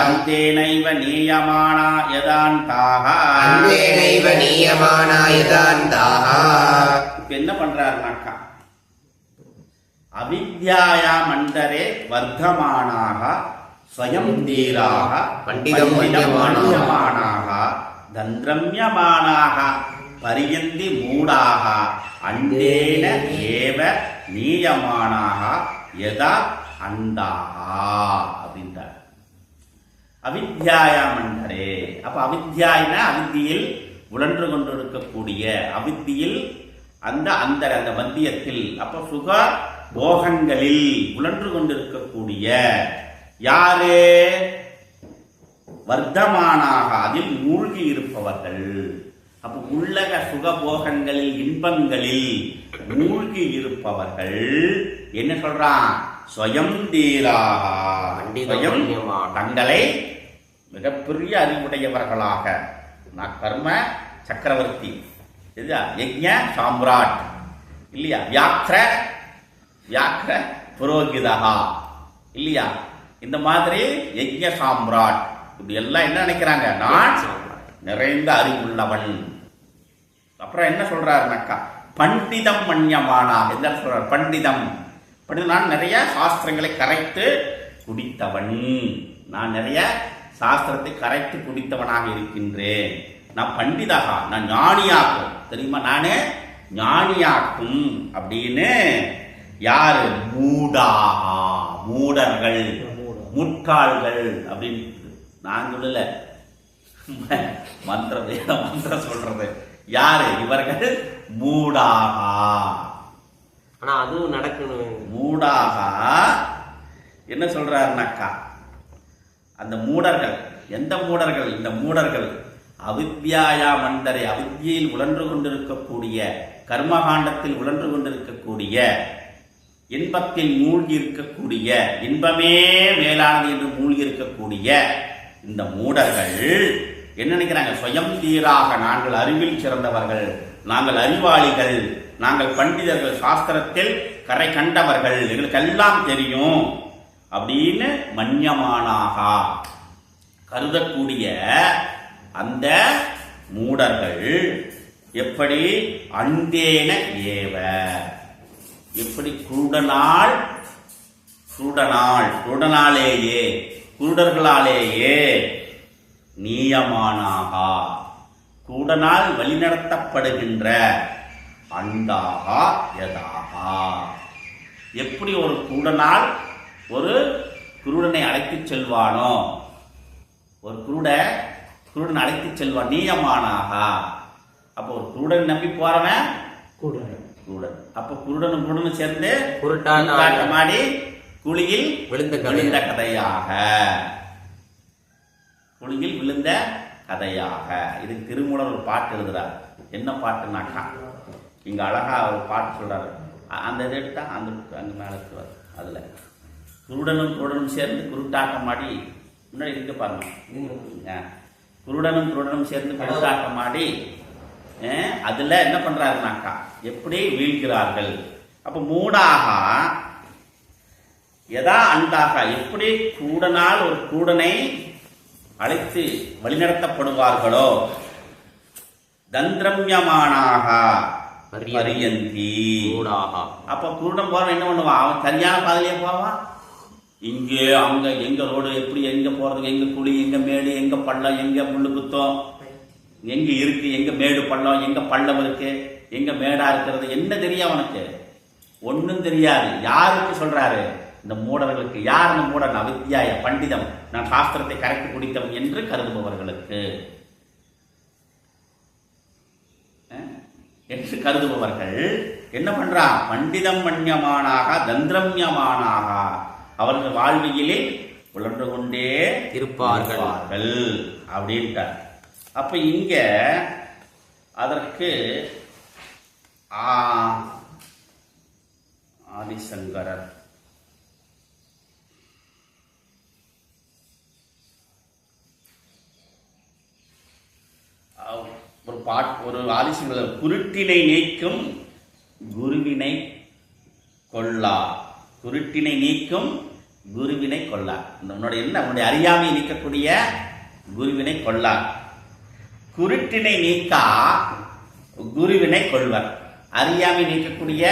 அந்தேனைவ நீயமானா யதாந்தாஹ. இப்ப என்ன பண்றாருனாக்கா, அவித்யாயா மந்தரே வர்த்தமானாக ஸ்வயம் தீராக பண்டிதம் மன்யமானாக தந்திரம்யமானாக பரியந்தி மூடாக அண்டேன ஏவ நீயமானாக யதா அந்தாஹா அப்படின்றார். அவித்யாயா மந்தரே. அப்ப அவித்யாயினா அவித்தியில் உழன்று கொண்டிருக்கக்கூடிய, அவித்தியில் அந்த அந்த மத்தியத்தில், அப்ப சுக போகங்களில் உழன்று கொண்டிருக்கக்கூடிய யாரு? வர்த்தமானாக, அதில் மூழ்கி இருப்பவர்கள். அப்ப உள்ளக சுகபோகங்களில் இன்பங்களில் மூழ்கி இருப்பவர்கள் என்ன சொல்றான்? ஸ்வயம் தீராக, தங்களை மிகப்பெரிய அறிவுடையவர்களாக, நான் கர்ம சக்கரவர்த்தி யஜ்ஞ சாம்ராட் இல்லையா, வியாக்ர புரோகிதா இல்லையா, இந்த மாதிரி யஜ்ஞ சாம்ராட் இப்படி எல்லாம் என்ன நினைக்கிறாங்க? நான் நிறைந்த அறிவுள்ளவன். அப்புறம் என்ன சொல்றாருனாக்கா, பண்டிதம் மன்யமானா. என்ன சொல்றார்? பண்டிதம். நான் நிறைய சாஸ்திரங்களை கரைத்து குடித்தவன், நான் நிறைய சாஸ்திரத்தை கரைத்து குடித்தவனாக இருக்கின்றேன். நான் பண்டிதகா, நான் ஞானியாக்கும், தெரியுமா, நானே ஞானியாக்கும் அப்படின்னு. யாரு? மூடாகா, மூடர்கள், முட்டாள்கள் அப்படின்னு. நான் சொல்லல, மந்திரம் சொல்றது. யாரு இவர்கள்? மூடாகா. ஆனா அதுவும் நடக்கணும். மூடாகா என்ன சொல்றாருனாக்கா, அந்த மூடர்கள், எந்த மூடர்கள்? இந்த மூடர்கள் அவித்யாயா மந்தரை, அவித்யில் உழன்று கொண்டிருக்கக்கூடிய, கர்மகாண்டத்தில் உழன்று கொண்டிருக்கக்கூடிய, இன்பத்தில் மூழ்கி இருக்கக்கூடிய, இன்பமே மேலானது என்று மூழ்கி இருக்கக்கூடிய இந்த மூடர்கள் என்ன நினைக்கிறாங்க? ஸ்வயம் தீராக, நாங்கள் அறிவில் சிறந்தவர்கள், நாங்கள் அறிவாளிகள், நாங்கள் பண்டிதர்கள், சாஸ்திரத்தில் கரை கண்டவர்கள், எங்களுக்கு எல்லாம் தெரியும் அப்படின்னு மன்யமானாக கருதக்கூடிய அந்த மூடர்கள் எப்படி? அந்தேன ஏவ, எப்படி? குருடனாலேயே, குருடர்களாலேயே, நீயமானாகா, குருடனால் வழிநடத்தப்படுகின்ற, அந்தாகா யதாகா. எப்படி ஒரு குருடனால் ஒரு குருடனை அழைத்துச் செல்வானோ, ஒரு குருடன் அழைத்துச் செல்வான், நீயமானாகா. அப்போ ஒரு குருடன் நம்பி போறவன் குருடன். அப்ப குருடனும் சேர்ந்து குருட்டாட்டமாடி குழியில் விழுந்த கதையாக, குழியில் விழுந்த கதையாக. இதுக்கு திருமூலர் ஒரு பாட்டு எழுதுறார். என்ன பாட்டுனாக்கா, இங்க அழகா ஒரு பாட்டு சொல்றாரு. அந்த இதை எடுத்தா அந்த மேல இருக்கிறார். அதுல குருடனும் சேர்ந்து குருட்டாட்டமாடி, முன்னாடி இருக்க பாருங்க, குருடனும் சேர்ந்து குருட்டாட்டமாடி அதுல என்ன பண்றாருனாக்கா எப்படி வீழ்கிறார்கள். அப்ப மூடாக எதா அண்டாக, எப்படி கூடனால் ஒரு கூடனை அழைத்து வழிநடத்தப்படுவார்களோ, தந்திரம்யமானாக பரியந்தி. அப்ப குருடன் போறவன் என்ன பண்ணுவான்? அவன் சரியான பாதையிலே போவான். இங்கே அங்க எங்க ரோடு, எப்படி எங்க போறதுக்கு, எங்க குழி, எங்க மேடு, எங்க பள்ளம், எங்க முள்ளு குத்தம், எங்க இருக்கு, எங்க மேடு பள்ளம், எங்க பள்ளம் இருக்கு, எங்க மேடா இருக்கிறது என்ன தெரியும் அவனுக்கு? ஒன்னும் தெரியாது. யாருக்கு சொல்றாரு? இந்த மூடர்களுக்கு. யார் இந்த மூடன்? அவித்யாய பண்டிதம், நான் சாஸ்திரத்தை கரைத்து குடித்தம் என்று கருதுபவர்களுக்கு, என்று கருதுபவர்கள் என்ன பண்றான்? பண்டிதம் மன்யமானாக தந்திரம்யமானாக, அவர்கள் வாழ்வியலில் உழன்று கொண்டே இருப்பார்கள் அப்படின்ட்டார். அப்ப இங்க அதற்கு ஆதிசங்கரர் ஒரு ஆதிசங்கரர் குருட்டினை நீக்கும் குருவினை கொள்ளா, குருட்டினை நீக்கும் குருவினை கொள்ளா. உன்னுடைய என்ன? உன்னுடைய அறியாமையை நீக்கக்கூடிய குருவினை கொள்ளா. குருட்டினை நீக்கா குருவினை கொள்வர். அறியாமை நீக்கக்கூடிய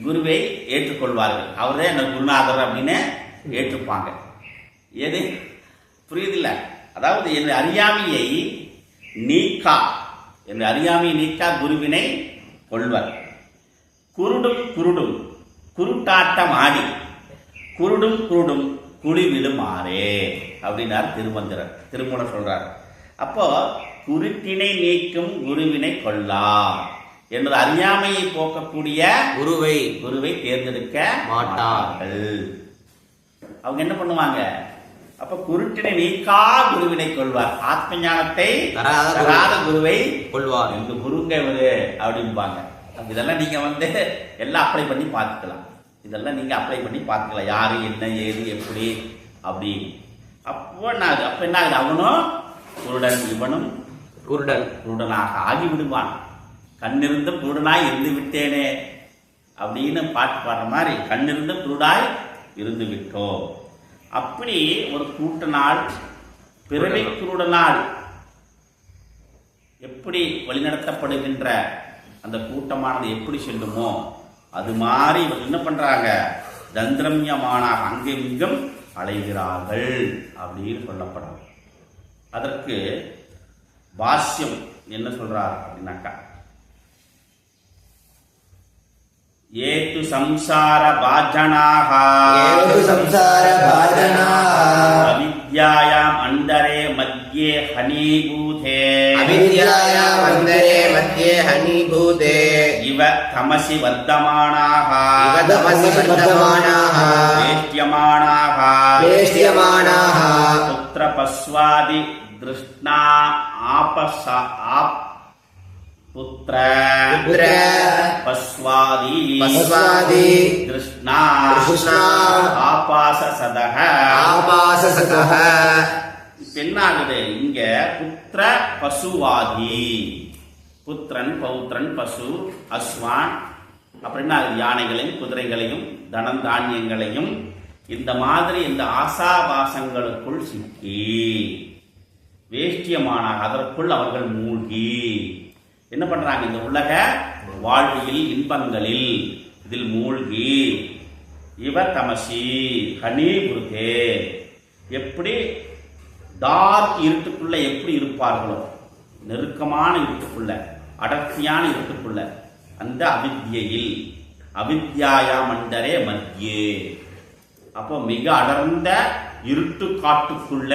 குருவை ஏற்றுக்கொள்வார்கள். அவரே என்ன குருநாதர் அப்படின்னு ஏற்றுப்பாங்க. எது புரியுதில்ல? அதாவது என் அறியாமையை நீக்கா, என் அறியாமையை நீக்கா குருவினை கொள்வர். குருடும் குருடும் குருட்டாட்டம் ஆடி குருடும் குருடும் குழிவிடும் ஆறே அப்படின்னார் திருமந்திரர். திருமூலர் சொல்றார். அப்போ குருட்டினை நீக்கும் குருவினை கொள்ளா என்பது அறியாமையை போக்கக்கூடிய குருவை தேர்ந்தெடுக்க மாட்டார்கள். அவங்க என்ன பண்ணுவாங்க? அப்ப குருட்டினை நீக்கா குருவினை கொள்வார், ஆத்ம ஞானத்தை தராத குருவை கொள்வார். இந்த குருங்க அப்படிம்பாங்க. இதெல்லாம் நீங்க எல்லாம் அப்ளை பண்ணி பார்த்துக்கலாம். இதெல்லாம் நீங்க அப்ளை பண்ணி பார்த்துக்கலாம். யாரு, என்ன, ஏது, எப்படி அப்படி. அப்போ என்ன ஆகுது? அவனும் குருடன், இவனும் குருடனாக ஆகிவிடுவான். கண்ணிருந்த குருடனாய் இருந்து விட்டேனே அப்படின்னு பாட்டு பாடுற மாதிரி, கண்ணிருந்த குருடாய் இருந்து விட்டோம். அப்படி ஒரு கூட்டனால், பிறவை குருடனால் எப்படி வழிநடத்தப்படுகின்ற அந்த கூட்டமானது எப்படி செல்லுமோ அது மாதிரி இவங்க என்ன பண்றாங்க? தந்திரம்யமானாக அங்கும் இங்கும் அலைகிறார்கள் அப்படின்னு சொல்லப்படும். அதற்கு பாஷ்யம் என்ன சொல்றார் அப்படின்னாக்கா, ஏது சம்சார பாஜனாக அவித்யாயாம் அந்தரே மத்யே ஹனீபூதே இவ தமசி வர்த்தமானாக வேஷ்யமானாக புத்திர பஸ்வாதி திருஷ்ணா புத்திர பஸ்வாதி திருஷ்ணா ஆபாசசதஹ. என்னாகுது இங்க? புத்திர பசுவாதி, புத்திரன், பௌத்திரன், பசு, அஸ்வான், அப்புறம் என்ன ஆகுது? யானைகளையும் குதிரைகளையும் தனம் தானியங்களையும் இந்த மாதிரி இந்த ஆசாபாசங்களுக்குள் சிக்கி வேஷ்டியமான அதற்குள் அவர்கள் மூழ்கி என்ன பண்றாங்க? இந்த உலக வாழ்வியல் இன்பங்களில் இதில் மூழ்கி இவ தமசி ஹனீபுருதே, எப்படி டார்க் இருட்டுக்குள்ள எப்படி இருப்பார்களோ, நெருக்கமான இருட்டுக்குள்ள, அடர்த்தியான இருட்டுக்குள்ள, அந்த அவித்யில் அவித்யாயா மண்டரே மத்தியே, அப்போ மிக அடர்ந்த இருட்டு காட்டுக்குள்ள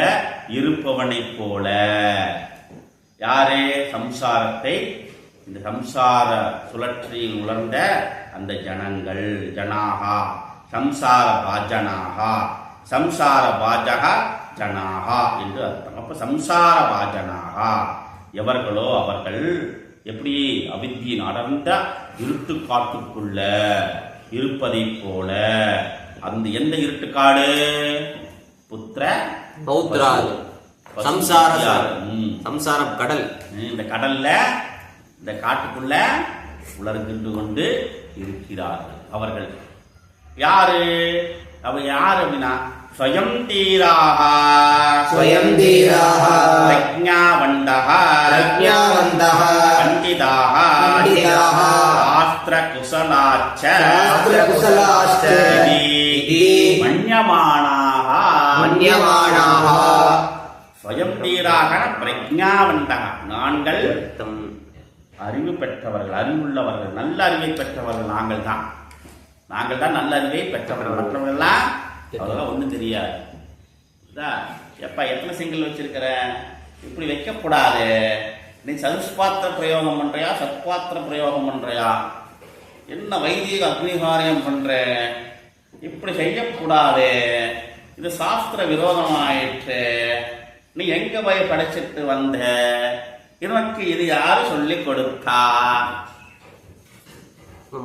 இருப்பவனை போல. யாரே? சம்சாரத்தை, இந்த சம்சார சுழற்சியில் உணர்ந்த அந்த ஜனங்கள், ஜனாகா சம்சார பாஜனாகா, சம்சார பாஜகா ஜனாகா என்று அர்த்தம். அப்ப சம்சார பாஜனாகா எவர்களோ அவர்கள் எப்படி? அவித்தியின் அடர்ந்த இருட்டு காட்டுக்குள்ள இருப்பதை போல. அந்த எந்த இருட்டுக்காடு? புத்திர பௌத்ராது சம்சாரம் கடல். இந்த கடல்ல, இந்த காட்டுக்குள்ள உலர்கின்று கொண்டு இருக்கிறார்கள் அவர்கள். யாரு? அவ யாரு அப்படின்னா ஸ்வயம் தீராக பிரஜ்ஞாவந்தஹ பண்டிதாஹ சாஸ்திர குசலாச்ச மன்யமானாஹ ஸ்வயம் தீராக பிரஜ்ஞாவந்தஹ, நாங்கள் அறிவு பெற்றவர்கள், அறிவுள்ளவர்கள், நல்ல அறிவை பெற்றவர்கள் நாங்கள் தான். நாங்கள் தான் நல்ல அறிவை பெற்றவர்கள், மற்றவர்கள்லாம் அவர்களாம் ஒன்றும் தெரியாது. எப்பா எத்தனை சிங்கிள் வச்சிருக்கிற, இப்படி வைக்கக்கூடாது. நீ சதுஷ்பாத்திர பிரயோகம் பண்றியா, சத்பாத்திர பிரயோகம் பண்றியா, என்ன வைதிக அக்னிகாரியம் பண்ற, இப்படி செய்யக்கூடாது, இது சாஸ்திர விரோதமாயிற்று, நீ எங்க போய் படிச்சுட்டு வந்த, எனக்கு இது யாரு சொல்லி கொடுத்தா?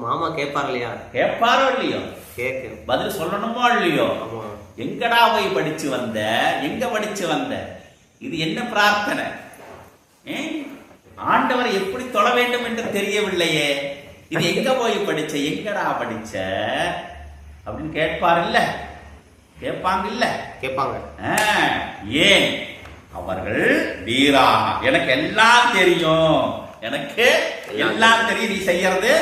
மாமா கேட்பார் இல்லையா? கேட்பாரோ இல்லையோ, கேட்க பதில் சொல்லணுமோ இல்லையோ. எங்கடா போய் படிச்சு வந்த, எங்க படிச்சு வந்த, இது என்ன பிரார்த்தனை? ஆண்டவரை எப்படி தொழ வேண்டும் என்று தெரியவில்லையே, இது எங்க போய் படிச்ச, எங்கடா படிச்ச அப்படின்னு கேட்பார் இல்ல, கேட்பாங்க இல்ல, கேட்பாங்க. ஏன்? அவர்கள் வீராக, எனக்கு எல்லாம் தெரியும், எனக்கு எல்லாம் தெரியும், நீ செய்யறது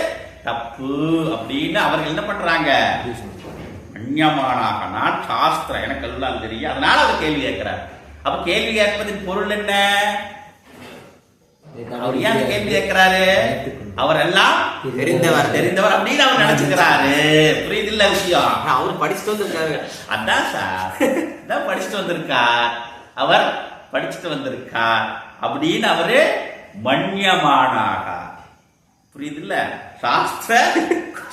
தப்பு அப்படின்னு அவர்கள் என்ன பண்றாங்க? அந்நியமானாக, நான் சாஸ்திரம் எனக்கு எல்லாம் தெரியும், அதனால அவர் கேள்வி கேட்கிறார். அப்ப கேள்வி கேட்பதின் பொருள் என்ன? அவர் ஏன் கேள்வி கேட்கிறாரு? அவர் எல்லாம் தெரிந்தவர் அப்படின்னு அவர் நினைச்சுக்கிறாரு. புரியுதில்ல விஷயம்? அவர் படிச்சுட்டு வந்திருக்காரு. அதான் சார், அதான் படிச்சுட்டு வந்திருக்கார், அவர் படிச்சுட்டு வந்திருக்கார் அப்படின்னு அவரு மன்யமானாக. புரியுதில்ல? சாஸ்திர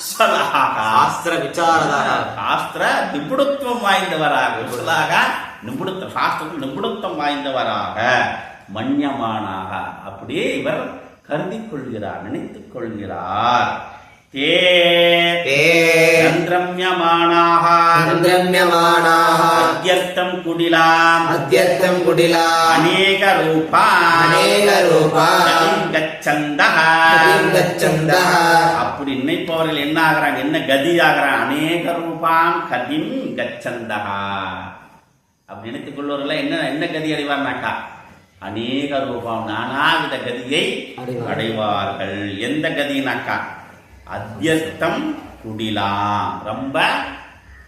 சாஸ்திர விசாரதாக, சாஸ்திர நிபுணத்துவம் வாய்ந்தவராக, குசலாக நிபுணத்துவம், சாஸ்திரத்தில் நிபுணத்துவம் வாய்ந்தவராக, மன்யமானாக அப்படி இவர் கருதி கொள்கிறார், நினைத்துக் கொள்கிறார். சந்திரம்யமானாக அத்யர்த்தம் குடிலாம் அநேக ரூபா கச்சந்தஹ. அப்படி நினைப்பவர்கள் என்ன ஆகிறாங்க, என்ன கதி ஆகிறாங்க? அநேக ரூபாம் கதிம் கச்சந்தஹா. அப்படி நினைத்துக் கொள்வர்கள் என்ன என்ன கதி அடைவார்னாக்கா, அநேக ரூபம் நானாவித கதியை அடைவார்கள். எந்த கதினாக்கா, அத்தியஸ்தம் குடிலாம், ரொம்ப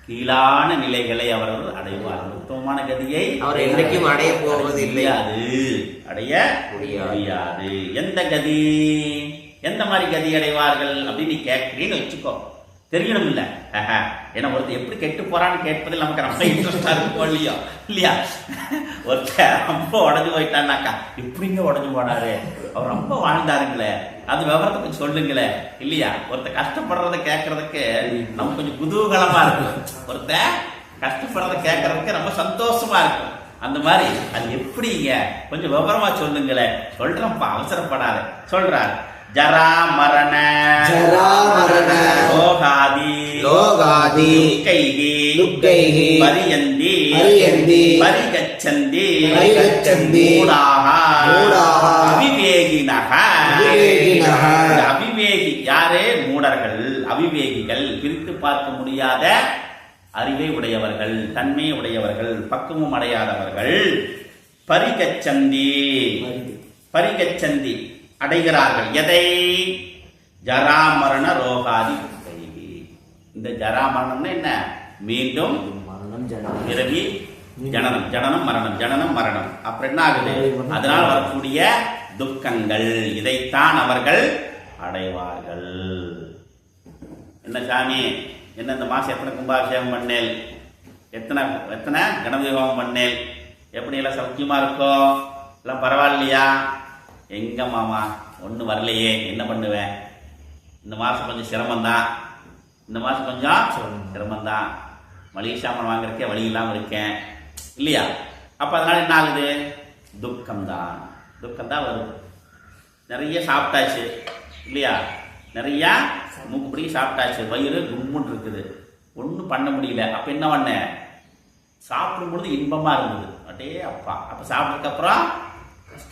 கீழான நிலைகளை அவர்கள் அடைவார்கள். உத்தமமான கதியை அவர் என்றைக்கும் அடைய போவது இல்லையாது, அடைய முடியாது. எந்த கதி, எந்த மாதிரி கதி அடைவார்கள் அப்படின்னு நீ கேட்கிறீன்னு வச்சுக்கோ, தெரியணும் இல்ல. ஏன்னா ஒருத்தர் எப்படி கெட்டு போறான்னு கேட்பதில் நமக்கு ரொம்ப இன்ட்ரெஸ்டா இருக்கும் இல்லையா? இல்லையா? ஒருத்தர் ரொம்ப உடஞ்சு போயிட்டான்னாக்கா, இப்படிங்க உடஞ்சு போனாரு, அவர் ரொம்ப வாழ்ந்தாருங்களே, அது விவரத்தை கொஞ்சம் சொல்லுங்களே, இல்லையா? ஒருத்தர் கஷ்டப்படுறத கேட்கறதுக்கு நமக்கு கொஞ்சம் குதூகலமா இருக்கும், ஒருத்தர் கஷ்டப்படுறத கேட்கறதுக்கு ரொம்ப சந்தோஷமா இருக்கும். அந்த மாதிரி அது எப்படிங்க, கொஞ்சம் விவரமா சொல்லுங்களேன். சொல்றப்பா, அவசரப்படாத. சொல்றாரு, ஜரா மரண ரோகாதி துக்கைஹி பரியந்தி பரிகச்சந்தி மூடாஹ அவிவேகினஹ. அவிவேகி யாரே? மூடர்கள், அவிவேகிகள், பிரித்து பார்க்க முடியாத அறிவை உடையவர்கள், தன்மை உடையவர்கள், பக்குவம் அடையாதவர்கள். பரிகச்சந்தி அடைகிறார்கள். எதை? ஜராமரண ரோகாதி. இந்த ஜராமரணம்னா என்ன? மீண்டும் பிறவி, ஜனனம், ஜனனம் மரணம், ஜனனம் மரணம். அப்புறம் என்ன ஆகுது? அதனால் வரக்கூடிய துக்கங்கள், இதைத்தான் அவர்கள் அடைவார்கள். என்ன சாமி, என்ன இந்த மாசம் எத்தனை கும்பாபிஷேகம் பண்ணேல், எத்தனை எத்தனை கணபதி ஹோமம் பண்ணேல், எப்படி எல்லாம் சௌக்கியமா இருக்கோ, எல்லாம் பரவாயில்லையா? எங்க மாமா ஒன்றும் வரலையே, என்ன பண்ணுவேன்? இந்த மாதம் கொஞ்சம் சிரமந்தான், இந்த மாதம் கொஞ்சம் சிரமந்தான், மளிகை சாமான் வாங்குறதுக்கே வழி இல்லாமல் இருக்கேன், இல்லையா? அப்போ அதனால என்ன ஆகுது? துக்கம்தான், துக்கம்தான் வருது. நிறைய சாப்பிட்டாச்சு இல்லையா, நிறையா மூக்குப்படி சாப்பிட்டாச்சு, வயிறு கும்முன்னு இருக்குது, ஒன்றும் பண்ண முடியல. அப்போ என்ன பண்ண? சாப்பிடும் பொழுது இன்பமாக இருந்தது, அடே அப்பா. அப்போ சாப்பிட்டதுக்கப்புறம்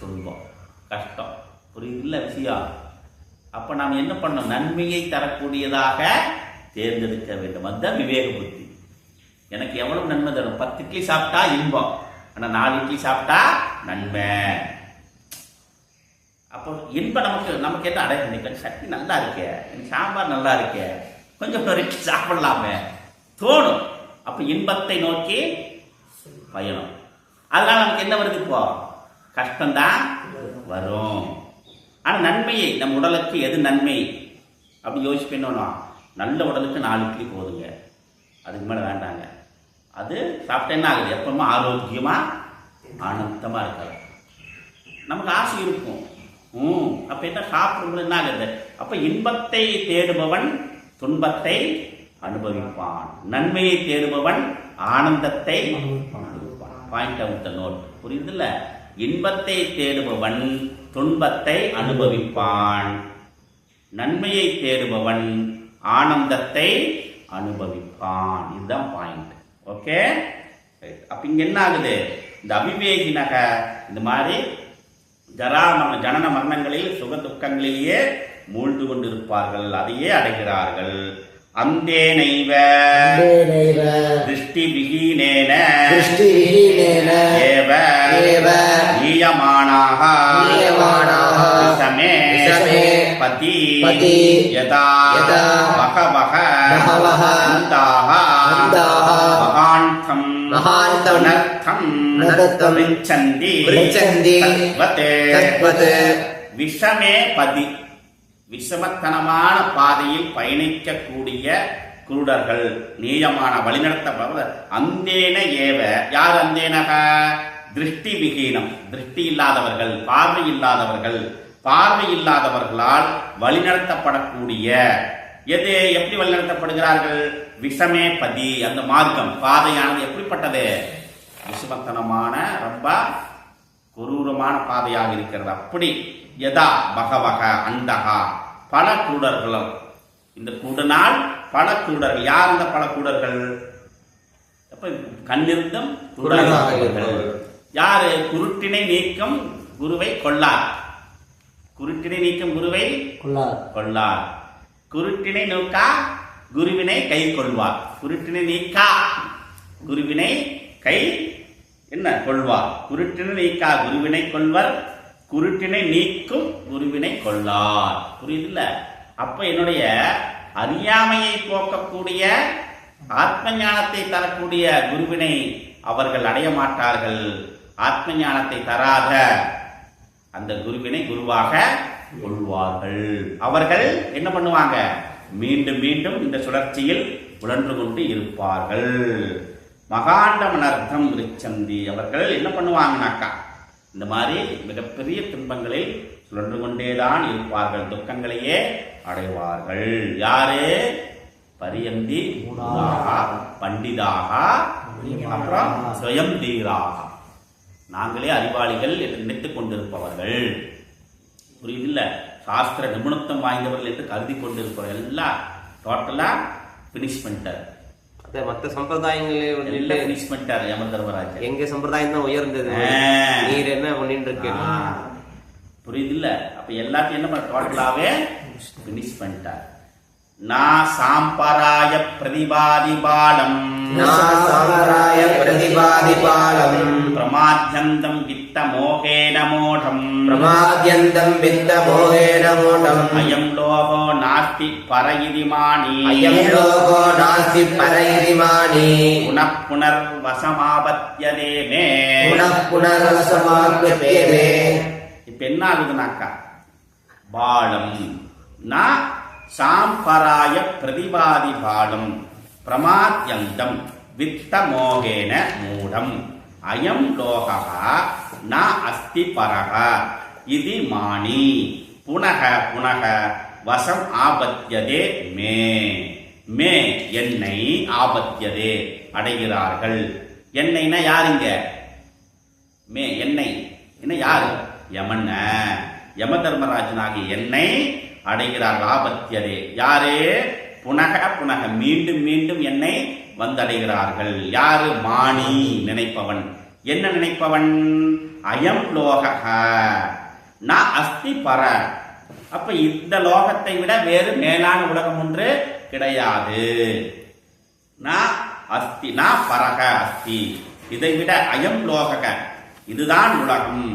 துன்பம், கஷ்டம். புரியுதில்ல விஷயம்? அப்போ நாம் என்ன பண்ணோம்? நன்மையை தரக்கூடியதாக தேர்ந்தெடுக்க வேண்டும். அதுதான் விவேக புத்தி. எனக்கு எவ்வளவு நன்மை தரும்? 10 இட்லி சாப்பிட்டா இன்பம், ஆனால் 4 இட்லி சாப்பிட்டா நன்மை. அப்போ இன்பம் நமக்கு என்ன? அடை, இன்னைக்கு சட்னி நல்லா இருக்கே, எனக்கு சாம்பார் நல்லா இருக்கே, கொஞ்சம் ஒரு இட்லி சாப்பிடலாமே தோணும். அப்போ இன்பத்தை நோக்கி பயணம். அதனால நமக்கு என்ன வருது? இப்போ கஷ்டம்தான் வரும். ஆனால் நன்மையை, நம் உடலுக்கு எது நன்மை அப்படி யோசிப்பேன்னு, நல்ல உடலுக்கு 4 இட்லி போதுங்க, அதுக்கு மேலே வேண்டாங்க. அது சாப்பிட்டா என்ன ஆகுது, எப்பவுமே ஆரோக்கியமாக ஆனந்தமாக இருக்காது. நமக்கு ஆசை இருக்கும். அப்போ என்ன சாப்பிடும்போது என்ன ஆகுது, அப்போ இன்பத்தை தேடுபவன் துன்பத்தை அனுபவிப்பான், நன்மையை தேடுபவன் ஆனந்தத்தை அனுபவிப்பான். Point out the note. புரியுதுல்ல? இன்பத்தை தேடுபவன் துன்பத்தை அனுபவிப்பான், நன்மையை தேடுபவன் ஆனந்தத்தை அனுபவிப்பான். இதுதான் பாயிண்ட். ஓகே, அப்ப இங்க என்ன ஆகுது, இந்த அவிவேகினக இந்த மாதிரி ஜனன மரணங்களில் சுக துக்கங்களிலேயே மூழ்கு கொண்டிருப்பார்கள், அதையே அடைகிறார்கள். அந்தேனைவ திருஷ்டி விஹீனேன ஏவ நீயமானாக விஷமே பதி யதா பகவஹ அந்தாஹ மகாந்தம் அனர்த்தம் விச்சந்தி தத்வத் விஷமே பதி. விஷமத்தனமான பாதையில் பயணிக்கக்கூடிய குருடர்கள், நீயமான வழிநடத்தப்படுவர். அந்தேன ஏவ, யார் அந்தேனக? திருஷ்டி விகீனம், திருஷ்டி இல்லாதவர்கள், பார்வை இல்லாதவர்கள், பார்வை இல்லாதவர்களால் வழிநடத்தப்படக்கூடிய எது, எப்படி வழிநடத்தப்படுகிறார்கள்? விஷமே பதி, அந்த மார்க்கம் பாதையானது எப்படிப்பட்டது? விஷமத்தனமான ரொம்ப கொரூரமான பாதையாக இருக்கிறது. அப்படி யதா பகவக அண்டகா, பல கூடர்கள். இந்த கூடனால் பல கூடர்கள். யார் இந்த பல கூடர்கள்? கண்ணிருந்தும் கூடர்கள். யாரு? குருட்டினை நீக்கம் குருவை கொள்ளார். குருட்டினை நீக்கம் குருவை கொள்ளார். குருட்டினை நோக்கா குருவினை கை கொள்வார். குருட்டினை நீக்கா குருவினை கை என்ன கொள்வார். குருட்டினை நீக்கா குருவினை கொள்வர், குருட்டினை நீக்கும் குருவினை கொள்ளார். புரியுதுல்ல? அப்ப என்னுடைய அறியாமையை போக்கக்கூடிய ஆத்ம ஞானத்தை தரக்கூடிய குருவினை அவர்கள் அடைய மாட்டார்கள். ஆத்ம ஞானத்தை தராத அந்த குருவினை குருவாக கொள்வார்கள். அவர்கள் என்ன பண்ணுவாங்க? மீண்டும் மீண்டும் இந்த சுழற்சியில் உழன்று கொண்டு இருப்பார்கள். மகாண்டமனர்த்தம் விருச்சந்தி, அவர்கள் என்ன பண்ணுவாங்கனாக்கா இந்த மாதிரி மிகப்பெரிய துன்பங்களில் சுழன்று கொண்டேதான் இருப்பார்கள், துக்கங்களையே அடைவார்கள். யாரு? பரியந்தி பண்டிதாக, அப்புறம் சுயம் தீராக, நாங்களே அறிவாளிகள் என்று நினைத்துக் கொண்டிருப்பவர்கள். புரியுதில்ல? சாஸ்திர நிபுணத்துவம் வாய்ந்தவர்கள் என்று கருதி கொண்டிருப்பவர்கள் எல்லாம் டோட்டலா பினிஷ் பண்ணிட்டார். மற்ற சம்பிரதாயங்களே பினிஷ் பண்ணிட்டார் யம தர்மராஜர். எங்க சம்பிரதாயம் தான் உயர்ந்தது, நீர் என்ன பண்ணிட்டு இருக்கு? புரியுதில்ல? அப்ப எல்லாத்தையும் என்ன பண்ண டோட்டலாவே பினிஷ் பண்ணிட்டார். நா சாம்பராய பிரதிபாதிபாலம் பிரமாத்யந்தம் வித்த மோகேன மூடம் அயம் லோகோ நாஸ்தி பரயிதிமானி புனః புனர் வசமாபத்யதே மே. இப்ப என்ன ஆகுதுனாக்கா, பாலம் ந சாம்பராய பிரதிபாதி பாலம் பிரமாத்யந்தம் வித்த மோகேன மூடம் அயம் லோகா ந அஸ்தி பரஹ இதி மானி புனக புனக வசம் ஆபத்யதே மே. மே என்னை ஆபத்யதே அடைகிறார்கள். என்னைனா யாருங்க? மே என்னை என்ன யாரு? யமன்ன யம தர்மராஜனாகி என்னை அடைகிறார்கள். ஆபத்யதே யாரு? புனக புனக மீண்டும் மீண்டும் என்னை வந்தடைகிறார்கள். யாரு? மானி நினைப்பவன். என்ன நினைப்பவன்? அயம் லோக ந அஸ்தி பர. அப்ப இந்த லோகத்தை விட வேறு மேலான உலகம் ஒன்று கிடையாது. ந அஸ்தி ந பரக அஸ்தி, இதை விட அயம் லோக, இதுதான் உலகம்,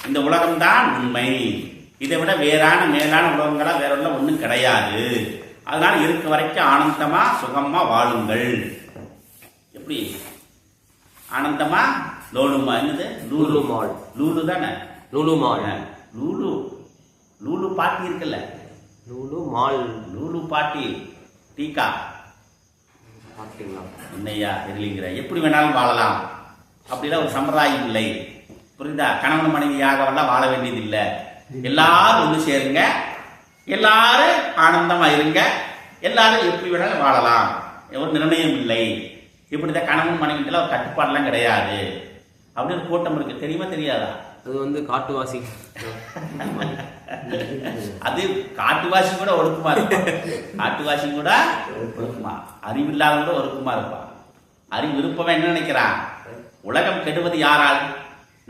இந்த உலகம்தான் உண்மை, இதை விட வேறான மேலான உலகங்களா வேற ஒன்றும் கிடையாது. அதனால இருக்க வரைக்கும் ஆனந்தமா சுகமா வாழுங்கள். எப்படி ஆனந்தமா? லோலுமா என்னது? லூலு மால். லூலு தானே? லூலு மால். லூலு லூலு பாட்டி இருக்குல்ல, லூலு மால். லூலு பாட்டி டீக்கா என்னையா தெரியலங்கிற எப்படி வேணாலும் வாழலாம் அப்படிலாம் ஒரு சம்பிரதாயம் இல்லை. புரியுதா? கணவன் மனைவியாகவெல்லாம் வாழ வேண்டியது இல்லை. எல்லாரும் ஒன்று சேருங்க, எல்லாரும் ஆனந்தமா இருங்க, எல்லாரும் எப்படி வேணாலும் வாழலாம், ஒரு நிர்ணயம் இல்லை. இப்படிதான் கணவன் மனைவிக்கெல்லாம் ஒரு கட்டுப்பாடுலாம் கிடையாது அப்படின்னு கூட்டம் இருக்கு. தெரியுமா தெரியாதா? அது காட்டுவாசி. அது காட்டுவாசி கூட ஒழுக்குமா இருப்பான். காட்டுவாசி கூட ஒழுக்குமா, அறிவில்லாத கூட ஒழுக்குமா இருப்பான். அறிவு விருப்பம் என்ன நினைக்கிறான்? உலகம் கெடுவது யாரால்?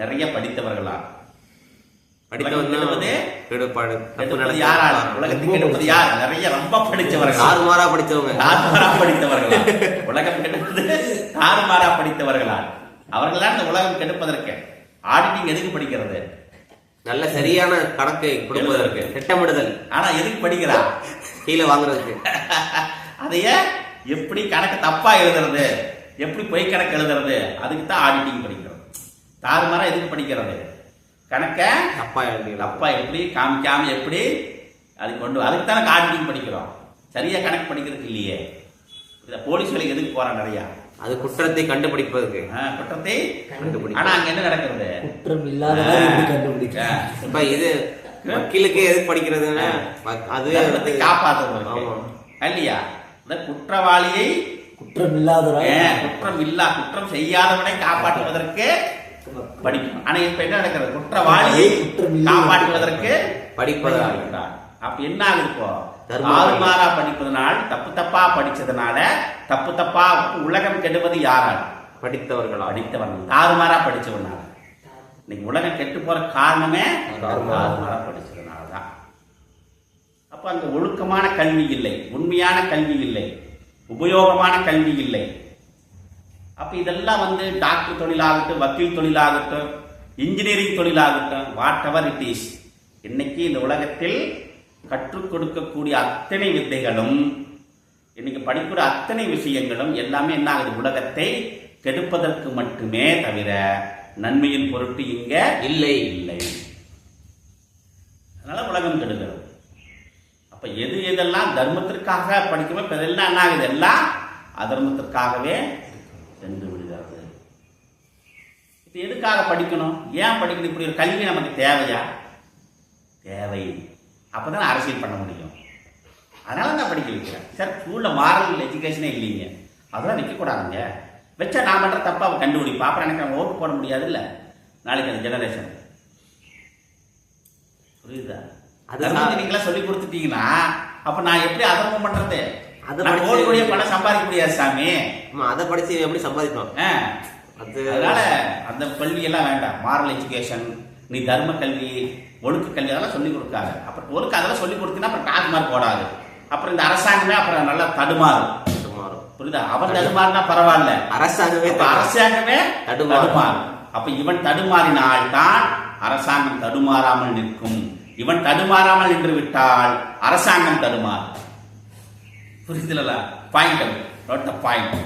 நிறைய படித்தவர்களால். யாரால் உலகத்துக்கு கெடுப்பது யார்? நிறைய ரொம்ப படித்தவர்கள், தாறுமாறா படித்தவர்கள். உலகம் கெடுப்பது தாறுமாறா படித்தவர்களால். அவர்களால் இந்த உலகம் கெடுப்பதற்கு. ஆடிட்டிங் எதுக்கு படிக்கிறது? நல்ல சரியான கணக்கை கொடுப்பதற்கு, திட்டமிடுதல். ஆனா எதுக்கு படிக்கிறான்? கீழே வாங்குறதுக்கு. அதைய எப்படி கணக்கு தப்பா எழுதுறது, எப்படி பொய் கணக்கு எழுதுறது, அதுக்கு தான் ஆடிட்டிங் படிக்கிறது. தாறுமாறா எதுக்கு படிக்கிறது? கணக்க அப்பா எப்படி காமிக்காம எப்படி அது கொண்டு, அதுக்கு தானே ஆடிட்டிங் படிக்கிறோம். சரியா கணக்கு படிக்கிறதுக்கு இல்லையே. போலீஸ் வேலைக்கு எதுக்கு போறான்? நிறைய அது குற்றத்தை கண்டுபிடிப்பதற்கு. குற்றத்தை ஆனா அங்க என்ன நடக்கிறது? குற்றம் இல்லாத இப்ப இது வக்கீலுக்கு எதுக்கு படிக்கிறதுன்னா அது காப்பாற்றுறது இல்லையா? இந்த குற்றவாளியை குற்றம் செய்யாதவனை காப்பாற்றுவதற்கு படிக்கணும். ஆனா இப்ப என்ன நடக்கிறது? குற்றவாளியை காப்பாற்றுவதற்கு படிப்பதா. அப்ப என்ன ஆகுது? இப்போ தாறுமாறா படிப்பதனால், தப்பு தப்பா படிச்சதுனால, தப்பு தப்பா உலகம் கெடுவது யாரால்? படித்தவர்கள். தாறுமாறா படிச்சவனால. இன்னைக்கு உலகம் கெட்டு போற காரணமே தாறுமாறா படிச்சதுனாலதான். அப்ப அங்க ஒழுக்கமான கல்வி இல்லை, உண்மையான கல்வி இல்லை, உபயோகமான கல்வி இல்லை. அப்ப இதெல்லாம் டாக்டர் தொழிலாகட்டும், வக்கீல் தொழிலாகட்டும், இன்ஜினியரிங் தொழிலாகட்டும், வாட் எவர் இட் இஸ், இன்னைக்கு இந்த உலகத்தில் கற்றுக் கொடுக்கக்கூடிய அத்தனை வித்தைகளும், இன்னைக்கு படிக்கிற அத்தனை விஷயங்களும் எல்லாமே என்ன ஆகுது? உலகத்தை கெடுப்பதற்கு மட்டுமே தவிர நன்மையின் பொருட்டு இங்க இல்லை. அதனால உலகம் கெடுகிறது. அப்ப எது எதெல்லாம் தர்மத்திற்காக படிக்கணும், இப்ப இதெல்லாம் என்ன ஆகுது? எல்லாம் அதர்மத்திற்காகவே சென்று விடுகிறது. இப்ப எதுக்காக படிக்கணும்? ஏன் படிக்கணும்? இப்படி ஒரு கல்வி நமக்கு தேவையா? தேவை. அப்பதான் அரசியல் பண்ண முடியும். அதனால நான் படிக்க வைக்கிறேன். சார் ஸ்கூல்ல மாரல் எஜுகேஷனே இல்லைங்க, அதெல்லாம் வைக்கக்கூடாதுங்க. வச்சா நான் பண்ற தப்பா அவன் கண்டுபிடிப்பா. அப்புறம் எனக்கு ஓட்டு போட முடியாது இல்ல நாளைக்கு அந்த ஜெனரேஷன். புரியுதா? நீங்களா சொல்லி கொடுத்துட்டீங்கன்னா அப்ப நான் எப்படி அதர்மம் பண்றது? கோடிய பணம் சம்பாதிக்க முடியாது சாமி. அதை படிச்சு எப்படி சம்பாதிப்போம்? அதனால அந்த கல்வி எல்லாம் வேண்டாம். மாரல் எஜுகேஷன், நீ தர்ம கல்வி, ஒழுக்க கல்வி அதெல்லாம் சொல்லி கொடுக்காது. அப்புறம் ஒழுக்க அதெல்லாம் சொல்லி கொடுத்தீங்கன்னா அப்புறம் டாக் மார்க் போடாது. அப்புறம் இந்த அரசாங்கமே அப்புறம் நல்லா தடுமாறும். புரியுதா? அவன் தடுமாறினா பரவாயில்ல, அரசாங்கமே தடுமாறும். அப்ப இவன் தடுமாறினால் தான் அரசாங்கம் தடுமாறாமல் நிற்கும். இவன் தடுமாறாமல் நின்று விட்டால் அரசாங்கம் தடுமாறும். புரியுதுல்ல? Point, note the point.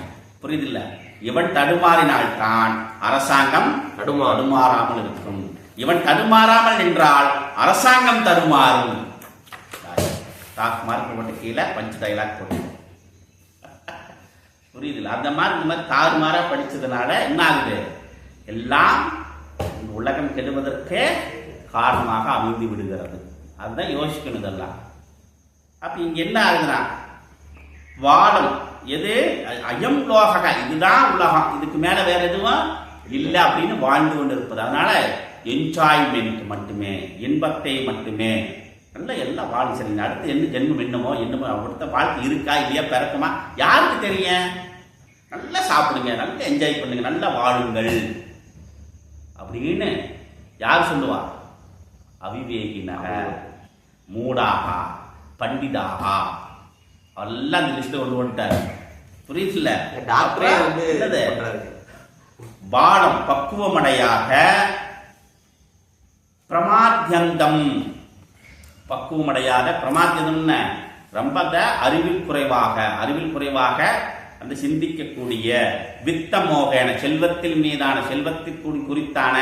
புரியுதில்ல? இவன் தடுமாறினால் தான் அரசாங்கம் தடுமாறாமல் இருக்கும். இவன் தடுமாறாமல் நின்றால் அரசாங்கம் தடுமாறும். டாக் மார்க் போட்டு கீழே பஞ்ச் டைலாக் போட்டு. புரியுதுல்ல? அந்த மாதிரி இந்த மாதிரி தாறுமாறா படிச்சதுனால என்ன ஆகுது? எல்லாம் உலகம் கெடுவதற்கு காரணமாக அமைந்து விடுகிறது. அதுதான் யோசிக்கணும் இதெல்லாம். அப்ப இங்க என்ன ஆகுதுன்னா, வாழும் எது அயம் லோக, இதுதான் உலகம், இதுக்கு மேல வேற எதுவும் இல்லை அப்படின்னு வாழ்ந்து கொண்டு இருப்பது. அதனால என்ஜாய்மெண்ட் மட்டுமே, இன்பத்தை மட்டுமே, நல்ல எல்லாம் வாழும். சரி, அடுத்து என்ன ஜென்மம் என்னமோ அடுத்த வாழ்க்கை இருக்கா இல்லையா, பிறக்குமா, யாருக்கு தெரியும்? நல்லா சாப்பிடுங்க, நல்லா என்ஜாய் பண்ணுங்க, நல்லா வாழுங்கள் அப்படின்னு யார் சொல்லுவா? அவிவேகினக, மூடாகா, பண்டிதாகா, எல்லாம் இந்த லிஸ்ட்ல கொண்டு வந்துட்டாரு. புரியுதுல்ல? பாடம் பக்குவமடையாக பிரமாத்தியந்தம், பக்குவமடையாத பிரமாத்தியம்னு ரொம்ப அறிவில் குறைவாக அந்த சிந்திக்கக்கூடிய வித்த மோகன, செல்வத்தின் மீதான, செல்வத்திற்கு குறித்தான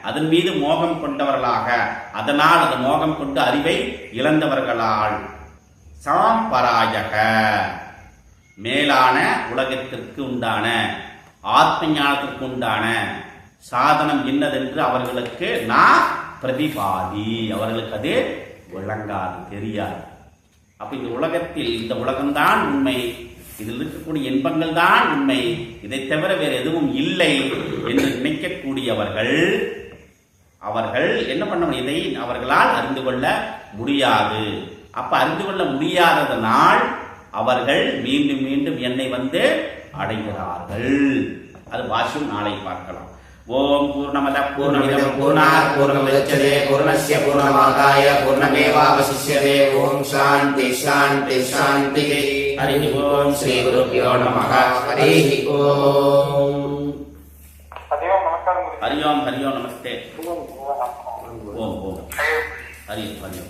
அதன் மீது மோகம் கொண்டவர்களாக, அதனால் அந்த மோகம் கொண்டு அறிவை இழந்தவர்களால் சாம்பராயக மேலான உலகத்திற்கு உண்டான ஆத்ம ஞானத்திற்கு உண்டான சாதனம் என்னதென்று அவர்களுக்கு நான் பிரதிபாதி, அவர்களுக்கு அது விளங்காது, தெரியாது. அப்ப இந்த உலகத்தில் இந்த உலகம்தான் உண்மை, இதில் இருக்கக்கூடிய இன்பங்கள் தான் உண்மை, இதை தவிர வேறு எதுவும் இல்லை என்று நினைக்கக்கூடியவர்கள் அவர்கள் என்ன பண்ண முடியும்? இதை அவர்களால் அறிந்து கொள்ள முடியாது. அப்ப அறிந்து கொள்ள முடியாததனால் அவர்கள் மீண்டும் மீண்டும் என்னை வந்து அடைகிறார்கள். அது பாஷ்யம் நாளை பார்க்கலாம். ஓம் பூர்ணமத பூர்ணமிதம் பூர்ணாத் பூர்ணமுதச்யதே பூர்ணஸ்ய பூர்ணமாதாய பூர்ணமேவாவசிஷ்யதே. ஓம் சாந்தி சாந்தி சாந்தி. ஹரி ஓம் ஸ்ரீ குருப்யோ நமः. ஹரி ஓம். ஹரி ஓம். ஹரி ஓம். நமஸ்தே. ஓம் ஓம். ஹரி ஹரி.